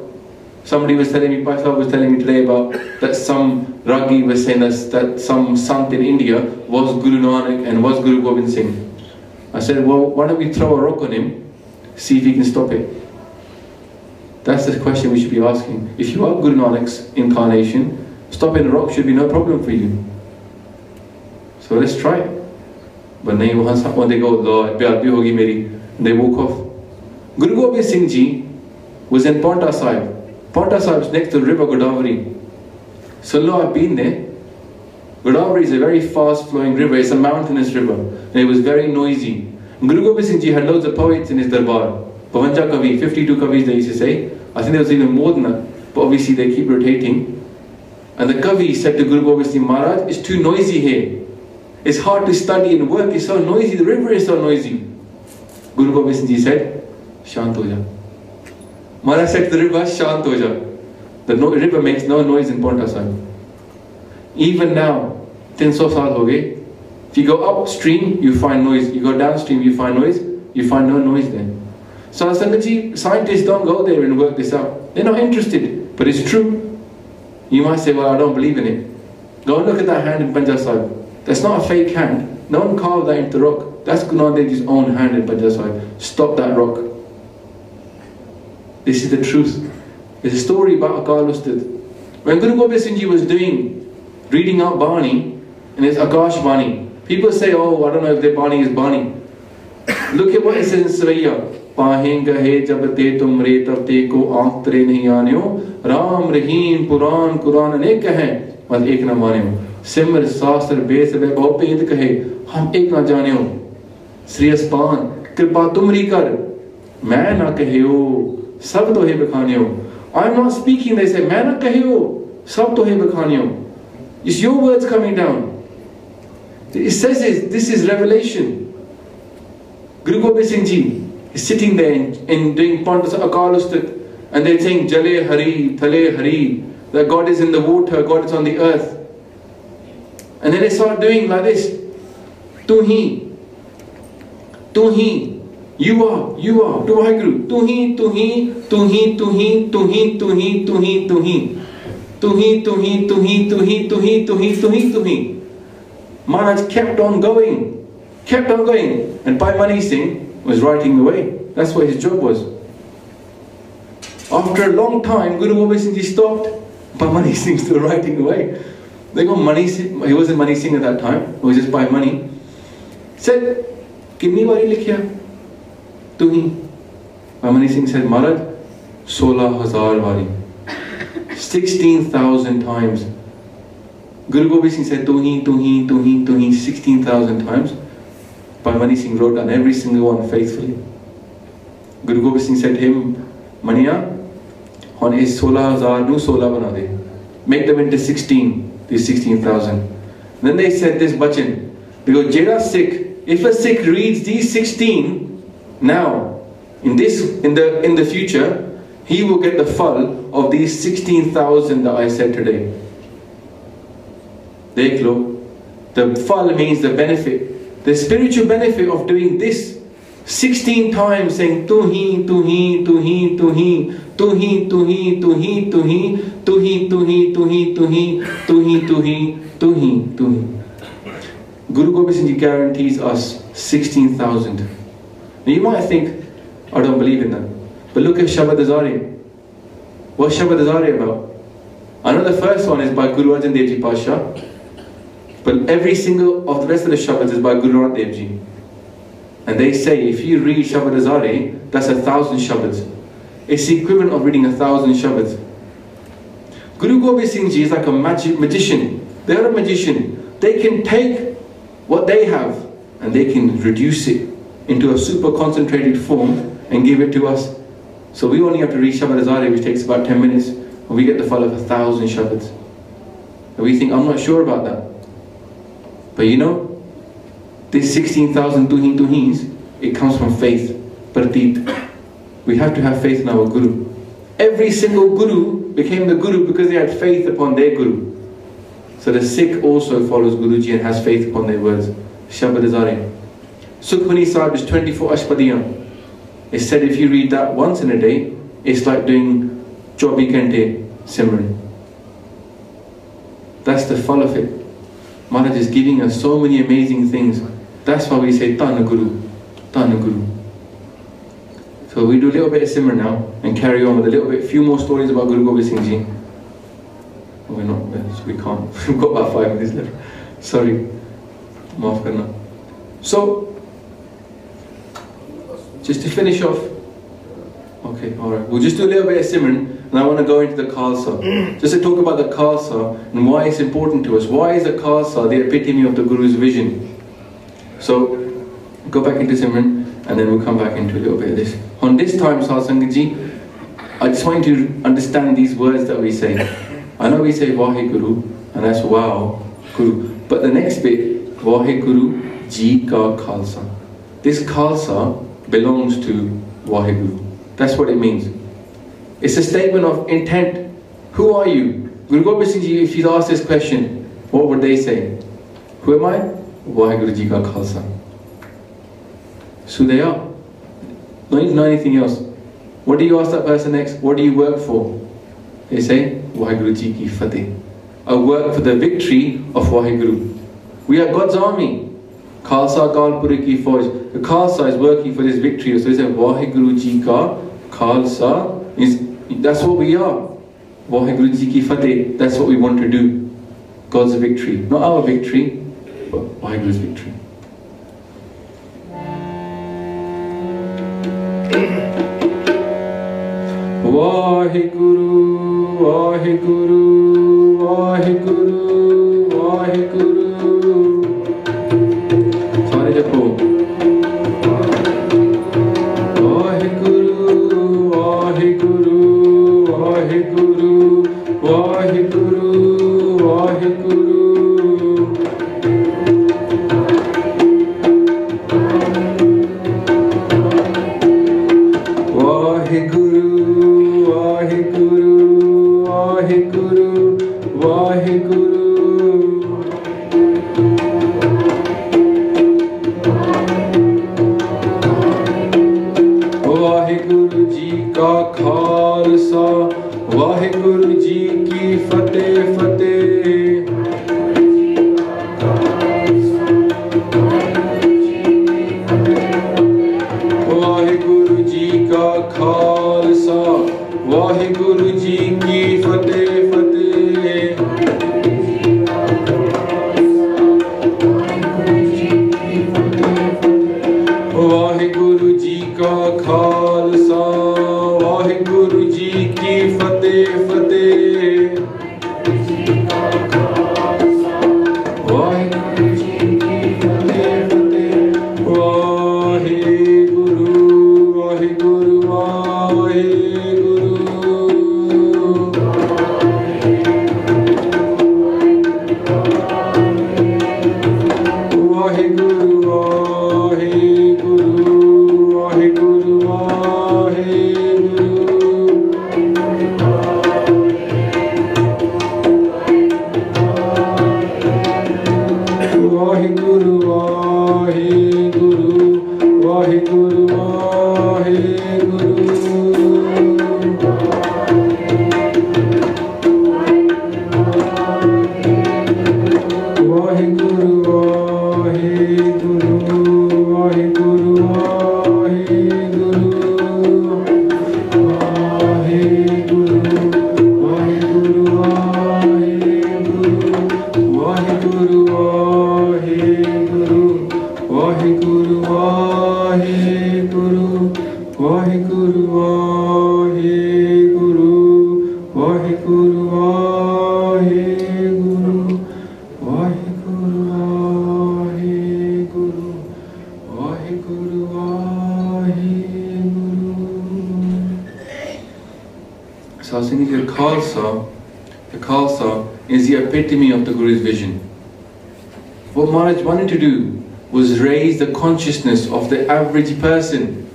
Somebody was telling me, Paisa was telling me today about that some Ragi was saying that some Sant in India was Guru Nanak and was Guru Gobind Singh. I said, well, why don't we throw a rock on him, see if he can stop it. That's the question we should be asking. If you are Guru Nanak's incarnation, stopping a rock should be no problem for you. So let's try it. But when they go, Lord, they walk off. Guru Gobind Singh Ji was in Paonta Sahib. Paonta Sahib is next to the river Godavari. So Lord, I've been there. Godavari is a very fast flowing river, it's a mountainous river. And it was very noisy. Guru Gobind Singh Ji had loads of poets in his darbar. 52 kavi, 52 kavis they used to say. I think there was even more than that. But obviously they keep rotating. And the kavi said to Guru Gobind Singh Maharaj, it's too noisy here. It's hard to study and work, it's so noisy, the river is so noisy. Guru Gobind Singh Ji said, Shant ho ja. Maharaj said to the river, Shant ho ja. The river makes no noise in Paonta Sahib. Even now, 300 saal ho gaye. If you go upstream, you find noise. You go downstream, you find noise. You find no noise there. So Saadh Sangat, scientists don't go there and work this out. They're not interested, but it's true. You might say, well, I don't believe in it. Go and look at that hand in Paonta Sahib. That's not a fake hand. No one carved that into the rock. That's Guru Nanak Dev Ji's own hand in Paonta Sahib. Stop that rock. This is the truth. There's a story about Akaal Ustat. When Guru Gobind Singh Ji was reading out Bani, and it's Akash Bani. People say, oh, I don't know if their Bani is Bani. Look at what it says in Suraiya. Pahen gahe jab te tumre tab te ko aankh tere nahi aanyo. Ram, Rahim, Puran, Quran anek kahe. Mas ek na maanyo. Simr, Sastra, Bes, Vaibhav Ped kahe. Hum ek na janyo. Sri Aspan, Kripa tumri kar. Main na kaheo. Sab tohe bakhanyo. I'm not speaking, they say, Main na kaheo. Sab tohe bakhanyo. It's your words coming down. It says this is revelation. Guru Gobind Singh Ji is sitting there and doing Paonta Sahib Akaal Ustat, and they're saying Jale Hari, Thale Hari, that God is in the water, God is on the earth. And then they start doing like this. Tu hi, you are, to Vaheguru. Tu hi, tu hi, tu hi, tu hi, tu hi, tu hi, tu hi, tu hi. Tu hi. Maharaj kept on going. And Bhai Mani Singh was writing away. That's what his job was. After a long time, Guru Gobind Singh Ji stopped. Bhai Mani Singh still writing away. They go, Mani Singh, he wasn't Mani Singh at that time, it was just Bhai Mani. Said, Kitni bari likhya? Tu hi. Bhai Mani Singh said, Maharaj, 16,000 bari. 16,000 times. Guru Gobind Singh said, tu hi, 16,000 times. Bhai Mani Singh wrote down every single one faithfully. Guru Gobind Singh said to him, Maniya, on is 16,000 nu 16 bana de. Make them into 16, these 16,000. Then they said this bachan, because Jera Sikh, if a Sikh reads these 16 now, in the future, he will get the phal of these 16,000 that I said today. Dekh lo. The phal means the benefit. The spiritual benefit of doing this 16 times saying tuhi, tuhi, tuhi, tuhi, tuhi, tuhi, tuhi, tuhi, tuhi, tuhi, tuhi, tuhi, tuhi, tuhi, tuhi, tuhi. Guru Gobind Singh Ji guarantees us 16,000. Now you might think, I don't believe in that. But look at Shabad Hazare. What's Shabad Hazare about? I know the first one is by Guru Arjan Dev Ji Paatshah, but every single of the rest of the Shabads is by Guru Nanak Dev Ji. And they say if you read Shabad Hazare, that's 1,000 Shabads. It's the equivalent of reading 1,000 Shabads. Guru Gobind Singh Ji is like a magician. They're a magician. They can take what they have and they can reduce it into a super concentrated form and give it to us. So we only have to read Shabad Hazare, which takes about 10 minutes, and we get the file of 1,000 Shabads. And we think, I'm not sure about that. But you know, this 16,000 tuhin tuhins, it comes from faith, pratit. We have to have faith in our Guru. Every single Guru became the Guru because they had faith upon their Guru. So the Sikh also follows Guruji and has faith upon their words. Shabad Hazare. Sukhmani Sahib is 24 Ashpadiyam. It's said if you read that once in a day, it's like doing 24 Kante Simran. That's the fun of it. Maharaj is giving us so many amazing things. That's why we say Tana Guru, Tana Guru. So we do a little bit of Simran now and carry on with a little bit, few more stories about Guru Gobind Singh Ji. We're not, so we can't. We've got about 5 minutes left. Sorry. Maaf karna. So, just to finish off, okay, alright, we'll just do a little bit of Simran and I want to go into the Khalsa. Just to talk about the Khalsa and why it's important to us. Why is the Khalsa the epitome of the Guru's vision? So, go back into Simran and then we'll come back into a little bit of this. On this time, Saadh Sangat Ji, I just want you to understand these words that we say. I know we say Vaheguru and that's wow, Guru. But the next bit, Vaheguru Ji Ka Khalsa. This Khalsa belongs to Vaheguru. That's what it means. It's a statement of intent. Who are you? Guru Gobind Singh Ji, if he's asked this question, what would they say? Who am I? Vaheguru Ji Ka Khalsa. So they are. Don't need to know anything else. What do you ask that person next? What do you work for? They say, Vaheguru Ji Ki Fateh. I work for the victory of Vaheguru. We are God's army. Khalsa Kalpuri Ki Fauj. The Khalsa is working for this victory. So they say, Vaheguru Ji Ka Khalsa. That's what we are. Vaheguru Ji Ki Fateh. That's what we want to do. God's victory. Not our victory, but Vaheguru's victory. Vaheguru, Vaheguru, Vaheguru, Vaheguru. Sare japo. Vaheguru, Vaheguru, Vaheguru, Vaheguru, Vaheguru. Vaheguru Ji Ki Fateh Fateh. Vaheguru Ji Ka Khalsa, Vaheguru Ji Ki Fateh Fateh. Vaheguru Ji Ka Khalsa, Vaheguru Ji Ki Fateh Fateh. Vaheguru Ji Ki Fateh Fateh. Vaheguru, Vaheguru, Vaheguru. Vaheguru, Vaheguru, Vaheguru, Vaheguru. Vaheguru, Vaheguru, Vaheguru, Vaheguru, Vaheguru, Vaheguru. So I was thinking the Khalsa is the epitome of the Guru's vision. What Maharaj wanted to do was raise the consciousness of the average person.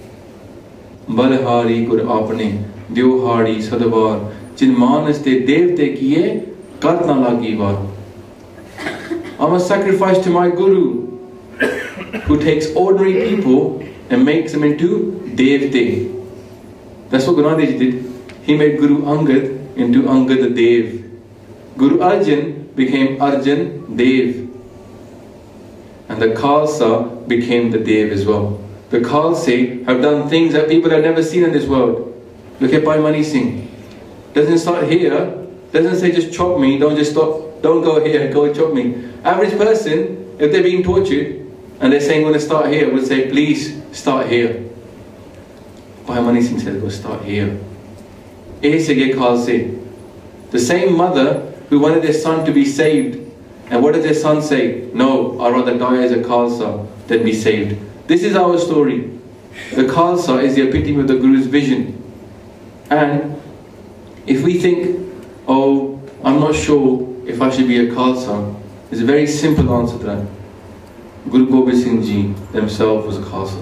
Balhari gur apne, dehuriaa sadavar, jin manas te devte kiye, Katha lagi var. I'm a sacrifice to my Guru, who takes ordinary people and makes them into devte. That's what Guru Nanak Dev Ji did. He made Guru Angad into Angad the Dev. Guru Arjan became Arjan Dev. And the Khalsa became the Dev as well. The Khalsa have done things that people have never seen in this world. Look at Bhai Singh. Doesn't start here. Doesn't say just chop me. Don't just stop. Don't go here. Go and chop me. Average person, if they're being tortured and they're saying, "I'm going to start here," would say, "Please start here." Bhai Singh says, "Go start here." Khalsa. The same mother who wanted their son to be saved. And what did their son say? "No, I'd rather die as a Khalsa than be saved." This is our story. The Khalsa is the epitome of the Guru's vision. And if we think, "Oh, I'm not sure if I should be a Khalsa," there's a very simple answer to that. Guru Gobind Singh Ji themselves was a Khalsa.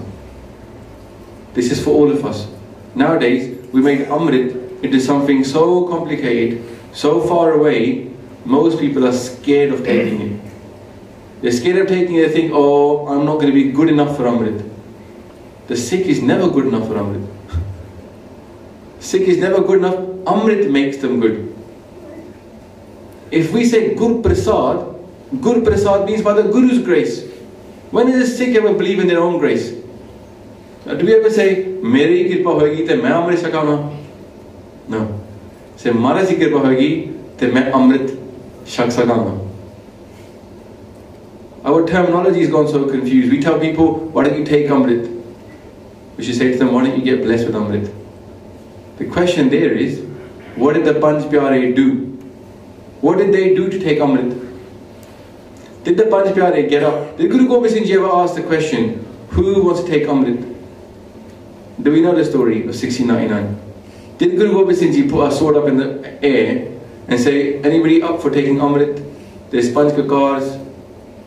This is for all of us. Nowadays, we made Amrit into something so complicated, so far away, most people are scared of taking it. They're scared of taking it, they think, "Oh, I'm not going to be good enough for Amrit." The Sikh is never good enough for Amrit. Sikh is never good enough, Amrit makes them good. If we say Gur Prasad means by the Guru's grace. When does a Sikh ever believe in their own grace? Do we ever say, "Meri kirpa hoegi te main Amrit sakana"? No. Say, "Maharaj ki kirpa hoegi te main Amrit shak sakana." Our terminology has gone so confused. We tell people, "Why don't you take Amrit?" We should say to them, "Why don't you get blessed with Amrit?" The question there is, what did the Panch Pyare do? What did they do to take Amrit? Did the Panch Pyare get up? Did Guru Gobind Singh Ji ever ask the question, "Who wants to take Amrit?" Do we know the story of 1699? Did Guru Gobind Singh Ji put a sword up in the air and say, "Anybody up for taking Amrit? There's Panch Kakars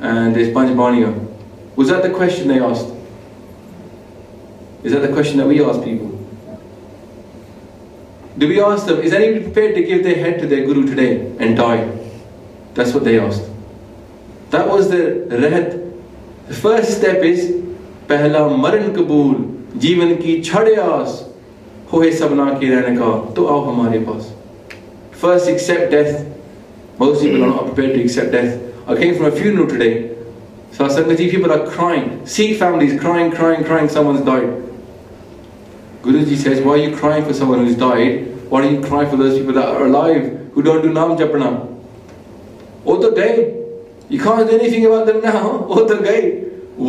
and there's Panch Baniya." Was that the question they asked? Is that the question that we ask people? Do we ask them, is anybody prepared to give their head to their Guru today and die? That's what they asked. That was the rahat. The first step is, "Pehla maran kabool, जीवन की छड़े आस, होए सबना के रहने का, तो आओ हमारे पास." First, accept death. Most people are not prepared to accept death. I came from a funeral today. Saadh Sangat, people are crying. Sikh families crying, someone's died. Guruji says, "Why are you crying for someone who's died? Why don't you cry for those people that are alive, who don't do Naam Japana?" Oh, they're gay. You can't do anything about them now. Oh, they're gay.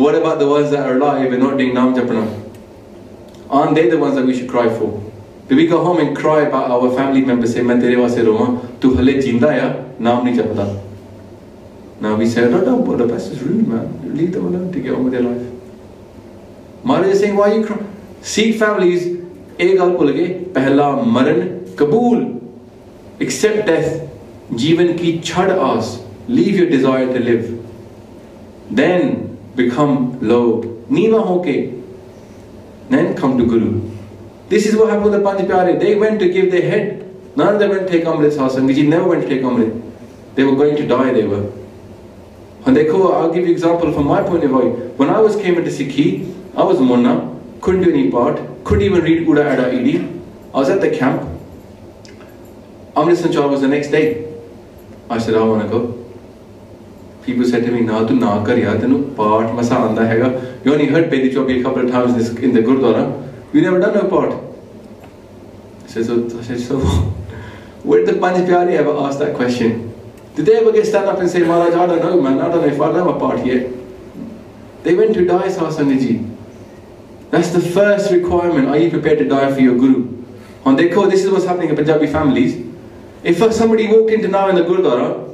What about the ones that are alive and not doing Naam Japana? Aren't they the ones that we should cry for? Do we go home and cry about our family members, say, "Main tere vaase rowa, tu hale jinda ya, naam nahi japta." Now we say, "No, don't bother, that's just rude, man. Leave them alone to get on with their life." Maharaj is saying, "Why are you crying?" Sikh families, ek gal bhul gaye, "Pehla maran kabool." Accept death. Jeevan ki chhad aas. Leave your desire to live. Then become low. Neema hoke. Then come to Guru. This is what happened with the Panch Pyare. They went to give their head. None of them went to take Amrit. Saadh Sangat Ji never went to take Amrit. They were going to die, they were. And I'll give you an example from my point of view. When I came into Sikhi, I was Munna, couldn't do any part, couldn't even read Uda Ada Idi. I was at the camp. Amrit Sanchar was the next day. I said, "I want to go." People said to me, "Na tu na kar yaar, tenu part masa anda hega. You only heard Bedi Chobi a couple of times in the Gurudwara. You never done no part." I said, so where did the Panch Pyare ever ask that question? Did they ever stand up and say, "Maharaj, I don't know, man, I don't know if I'll have a part yet"? They went to die, Saadh Sangat Ji. That's the first requirement. Are you prepared to die for your Guru? And this is what's happening in Punjabi families. If somebody walked into now in the Gurudwara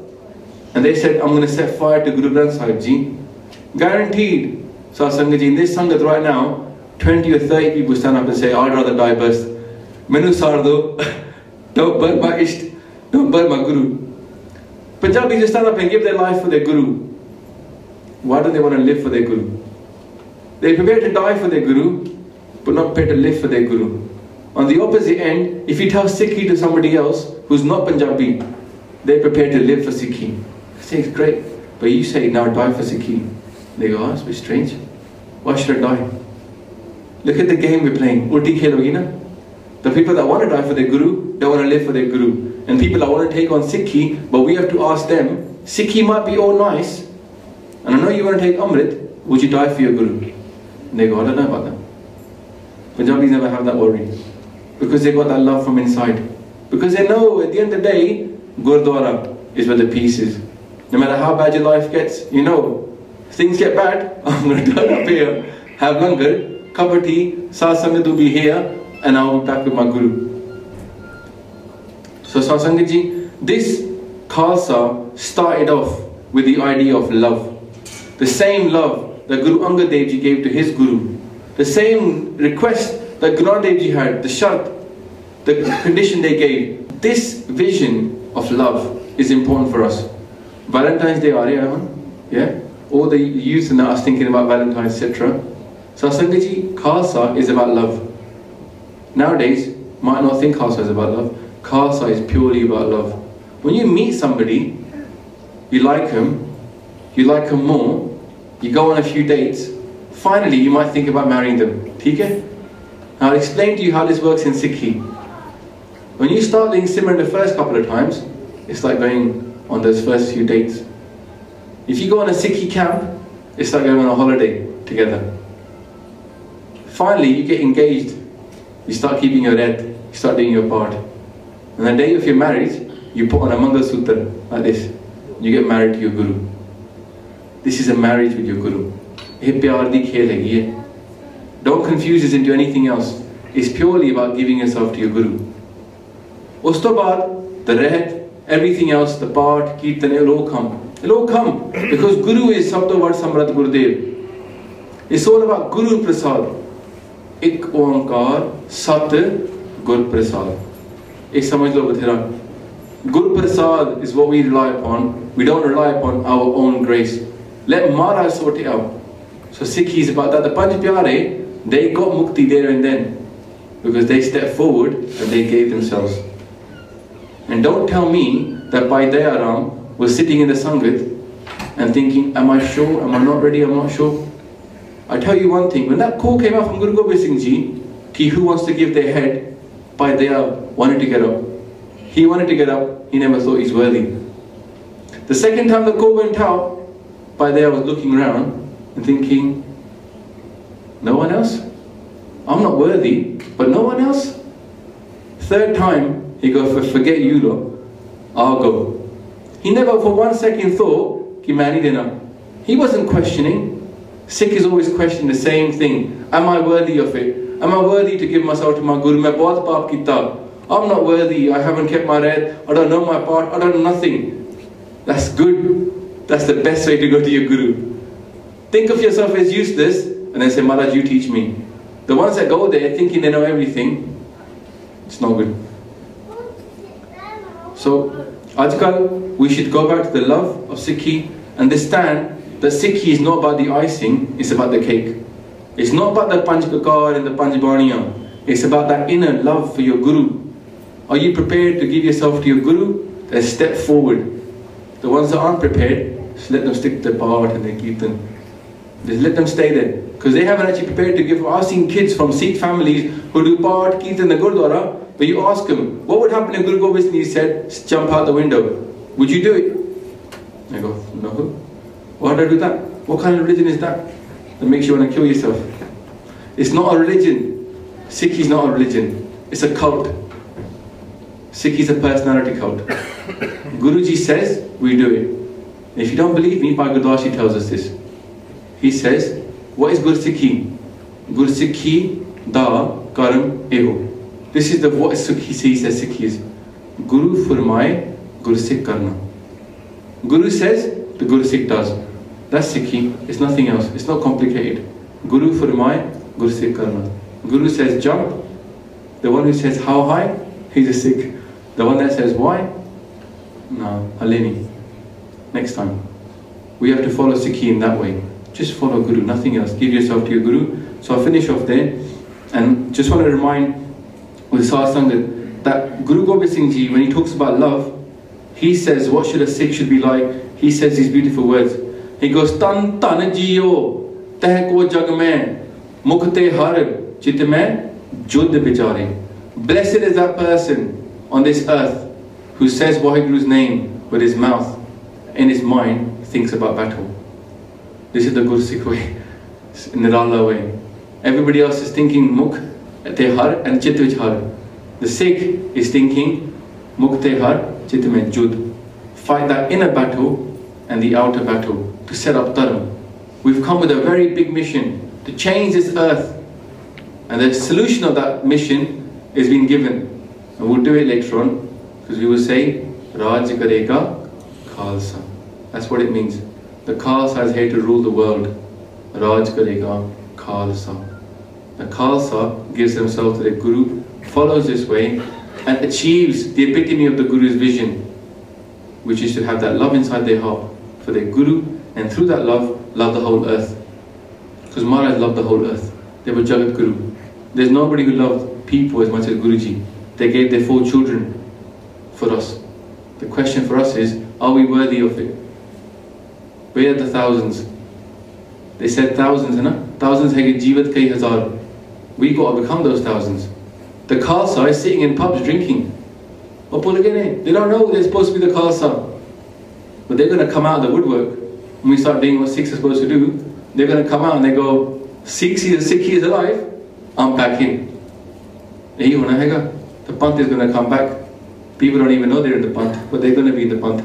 and they said, I'm going to set fire to Guru Granth Sahib Ji, guaranteed, Saadh Sangat Ji, in this Sangat right now, 20 or 30 people stand up and say, I'd rather die first. Menu sardo, don't burn my Isht, don't burn my Guru. Punjabis just stand up and give their life for their Guru. Why do they want to live for their Guru? They're prepared to die for their Guru, but not prepared to live for their Guru. On the opposite end, if you tell Sikhi to somebody else who's not Punjabi, they're prepared to live for Sikhi. I say, it's great, but you say, now die for Sikhi. They go, oh, it's a bit strange. Why should I die? Look at the game we're playing. Ulti khel hogi na? The people that want to die for their Guru, don't want to live for their Guru. And people that want to take on Sikhi, but we have to ask them, Sikhi might be all nice, and I know you want to take Amrit, would you die for your Guru? And they go, I don't know about that. Punjabis never have that worry. Because they got that love from inside. Because they know at the end of the day, Gurudwara is where the peace is. No matter how bad your life gets, you know, things get bad, I'm going to turn up here, have langar, cup of tea, Saadh Sangat will be here, and I'll be back with my Guru. So Saadh Sangat Ji, this Khalsa started off with the idea of love. The same love that Guru Angad Dev Ji gave to his Guru. The same request that Guru Nanak Dev Ji had, the shart, the condition they gave. This vision of love is important for us. Valentine's Day, yeah? All the youth and us thinking about Valentine's, etc. So Sangat Ji, Khalsa is about love. Nowadays, might not think Khalsa is about love. Khalsa is purely about love. When you meet somebody, you like them more, you go on a few dates, finally you might think about marrying them. Okay? Now I'll explain to you how this works in Sikhi. When you start doing Simran the first couple of times, it's like going on those first few dates. If you go on a Sikhi camp, it's like going on a holiday together. Finally, you get engaged, you start keeping your red, you start doing your part. And the day of your marriage, you put on a Mangal Sutra like this. You get married to your Guru. This is a marriage with your Guru. Don't confuse this into anything else. It's purely about giving yourself to your Guru. Usto baad, the red, everything else, the part, kirtan, it'll all come. It'll all come. Because Guru is Sabdo Vad Samrat Gurudev. It's all about Guru Prasad. Ik Oankar Sat Gur Prasad. Ek samajh lo bathera. Guru Prasad is what we rely upon. We don't rely upon our own grace. Let Maharaj sort it out. So Sikhi is about that. The Panj Pyare, they got mukti there and then. Because they stepped forward and they gave themselves. And don't tell me that Bhai Dayaram was sitting in the Sangat and thinking, am I sure? Am I not ready? I'm not sure. I tell you one thing, when that call came out from Guru Gobind Singh Ji, ki who wants to give their head, Bhai Daya wanted to get up. He wanted to get up, he never thought he's worthy. The second time the call went out, Bhai Daya was looking around and thinking, no one else? I'm not worthy, but no one else? Third time, he goes, forget you lot, I'll go. He never for 1 second thought, ki main nahi dena. He wasn't questioning. Sikh is always questioning the same thing. Am I worthy of it? Am I worthy to give myself to my Guru? Main bahut paap kita. I'm not worthy, I haven't kept my red, I don't know my part, I don't know nothing. That's good. That's the best way to go to your Guru. Think of yourself as useless and then say, Maharaj, you teach me. The ones that go there thinking they know everything, it's not good. So, Ajkal, we should go back to the love of Sikhi, understand that Sikhi is not about the icing, it's about the cake. It's not about the Panj Kakar and the Panj Baniya. It's about that inner love for your Guru. Are you prepared to give yourself to your Guru? Then step forward. The ones that aren't prepared, just let them stick to the part and their kirtan. Just let them stay there. Because they haven't actually prepared to give. I've seen kids from Sikh families who do part, kirtan, the Gurudwara, but you ask them, what would happen if Guru Gobind Singh said, jump out the window? Would you do it? I go, no. Why would I do that? What kind of religion is that? That makes you want to kill yourself. It's not a religion. Sikhi is not a religion. It's a cult. Sikhi is a personality cult. Guruji says, we do it. And if you don't believe me, Bhai Gurdashi tells us this. He says, what is Gur Sikhi? Gur Sikhi da karam eho. This is the what he says Sikhi is. Guru furmaye, Guru Sikh karna. Guru says, the Guru Sikh does. That's Sikhi, it's nothing else, it's not complicated. Guru furmaye, Guru Sikh karna. Guru says jump, the one who says how high, he's a Sikh. The one that says why, no, haleni. Next time. We have to follow Sikhi in that way. Just follow Guru, nothing else. Give yourself to your Guru. So I'll finish off there. And just want to remind with Saadh Sangat that Guru Gobind Singh Ji, when he talks about love, he says what should a Sikh should be like. He says these beautiful words. He goes, Tan tan jiyo, teh ko jag mein, mukh te har, chit mein, jud bichare. Blessed is that person on this earth who says Vaheguru's name with his mouth, in his mind thinks about battle. This is the Guru Sikh way, Nirala way. Everybody else is thinking mukh te har and chit vich har. The Sikh is thinking mukh te har, chit mein jud. Fight that inner battle and the outer battle to set up dharma. We've come with a very big mission to change this earth, and the solution of that mission is being given, and we'll do it later on, because we will say Raj Karega Khalsa. That's what it means. The Khalsa is here to rule the world. Raj Karega Khalsa. The Khalsa gives themselves to the Guru, follows this way, and achieves the epitome of the Guru's vision, which is to have that love inside their heart for their Guru, and through that love the whole earth. Because Maharaj loved the whole earth. They were Jagat Guru. There's nobody who loved people as much as Guruji. They gave their 4 children for us. The question for us is, are we worthy of it? Where are the thousands? They said thousands, thousands hai jeevat kai hazar. We got to become those thousands. The Khalsa is sitting in pubs drinking. They don't know they're supposed to be the Khalsa. But they're going to come out of the woodwork. When we start doing what Sikhs are supposed to do, they're going to come out and they go, Sikhi is alive, I'm back in. The Panth is going to come back. People don't even know they're in the Panth, but they're going to be in the Panth.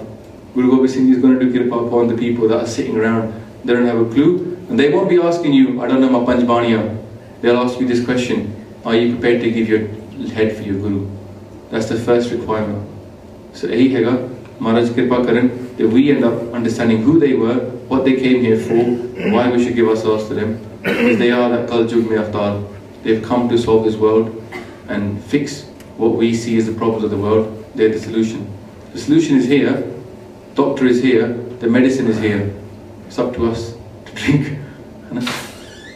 Guru Gobind Singh is going to do Kirpa upon the people that are sitting around. They don't have a clue. And they won't be asking you, I don't know my Panchbaniya. They'll ask you this question, are you prepared to give your head for your Guru? That's the first requirement. So Maharaj Kirpa Karan, that we end up understanding who they were, what they came here for, why we should give ourselves to them. Because they are that Kal Jug Mein Avatar. They've come to solve this world and fix what we see as the problems of the world. They're the solution. The solution is here, doctor is here, the medicine is here. It's up to us to drink.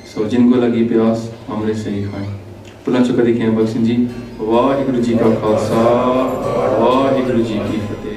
So, jinko lagi pyas, amrit se hi khaye. Pulan chukka dikhiye Bhag Singh ji. Vaheguru ji ka Khalsa, Vaheguru ji ki Fateh.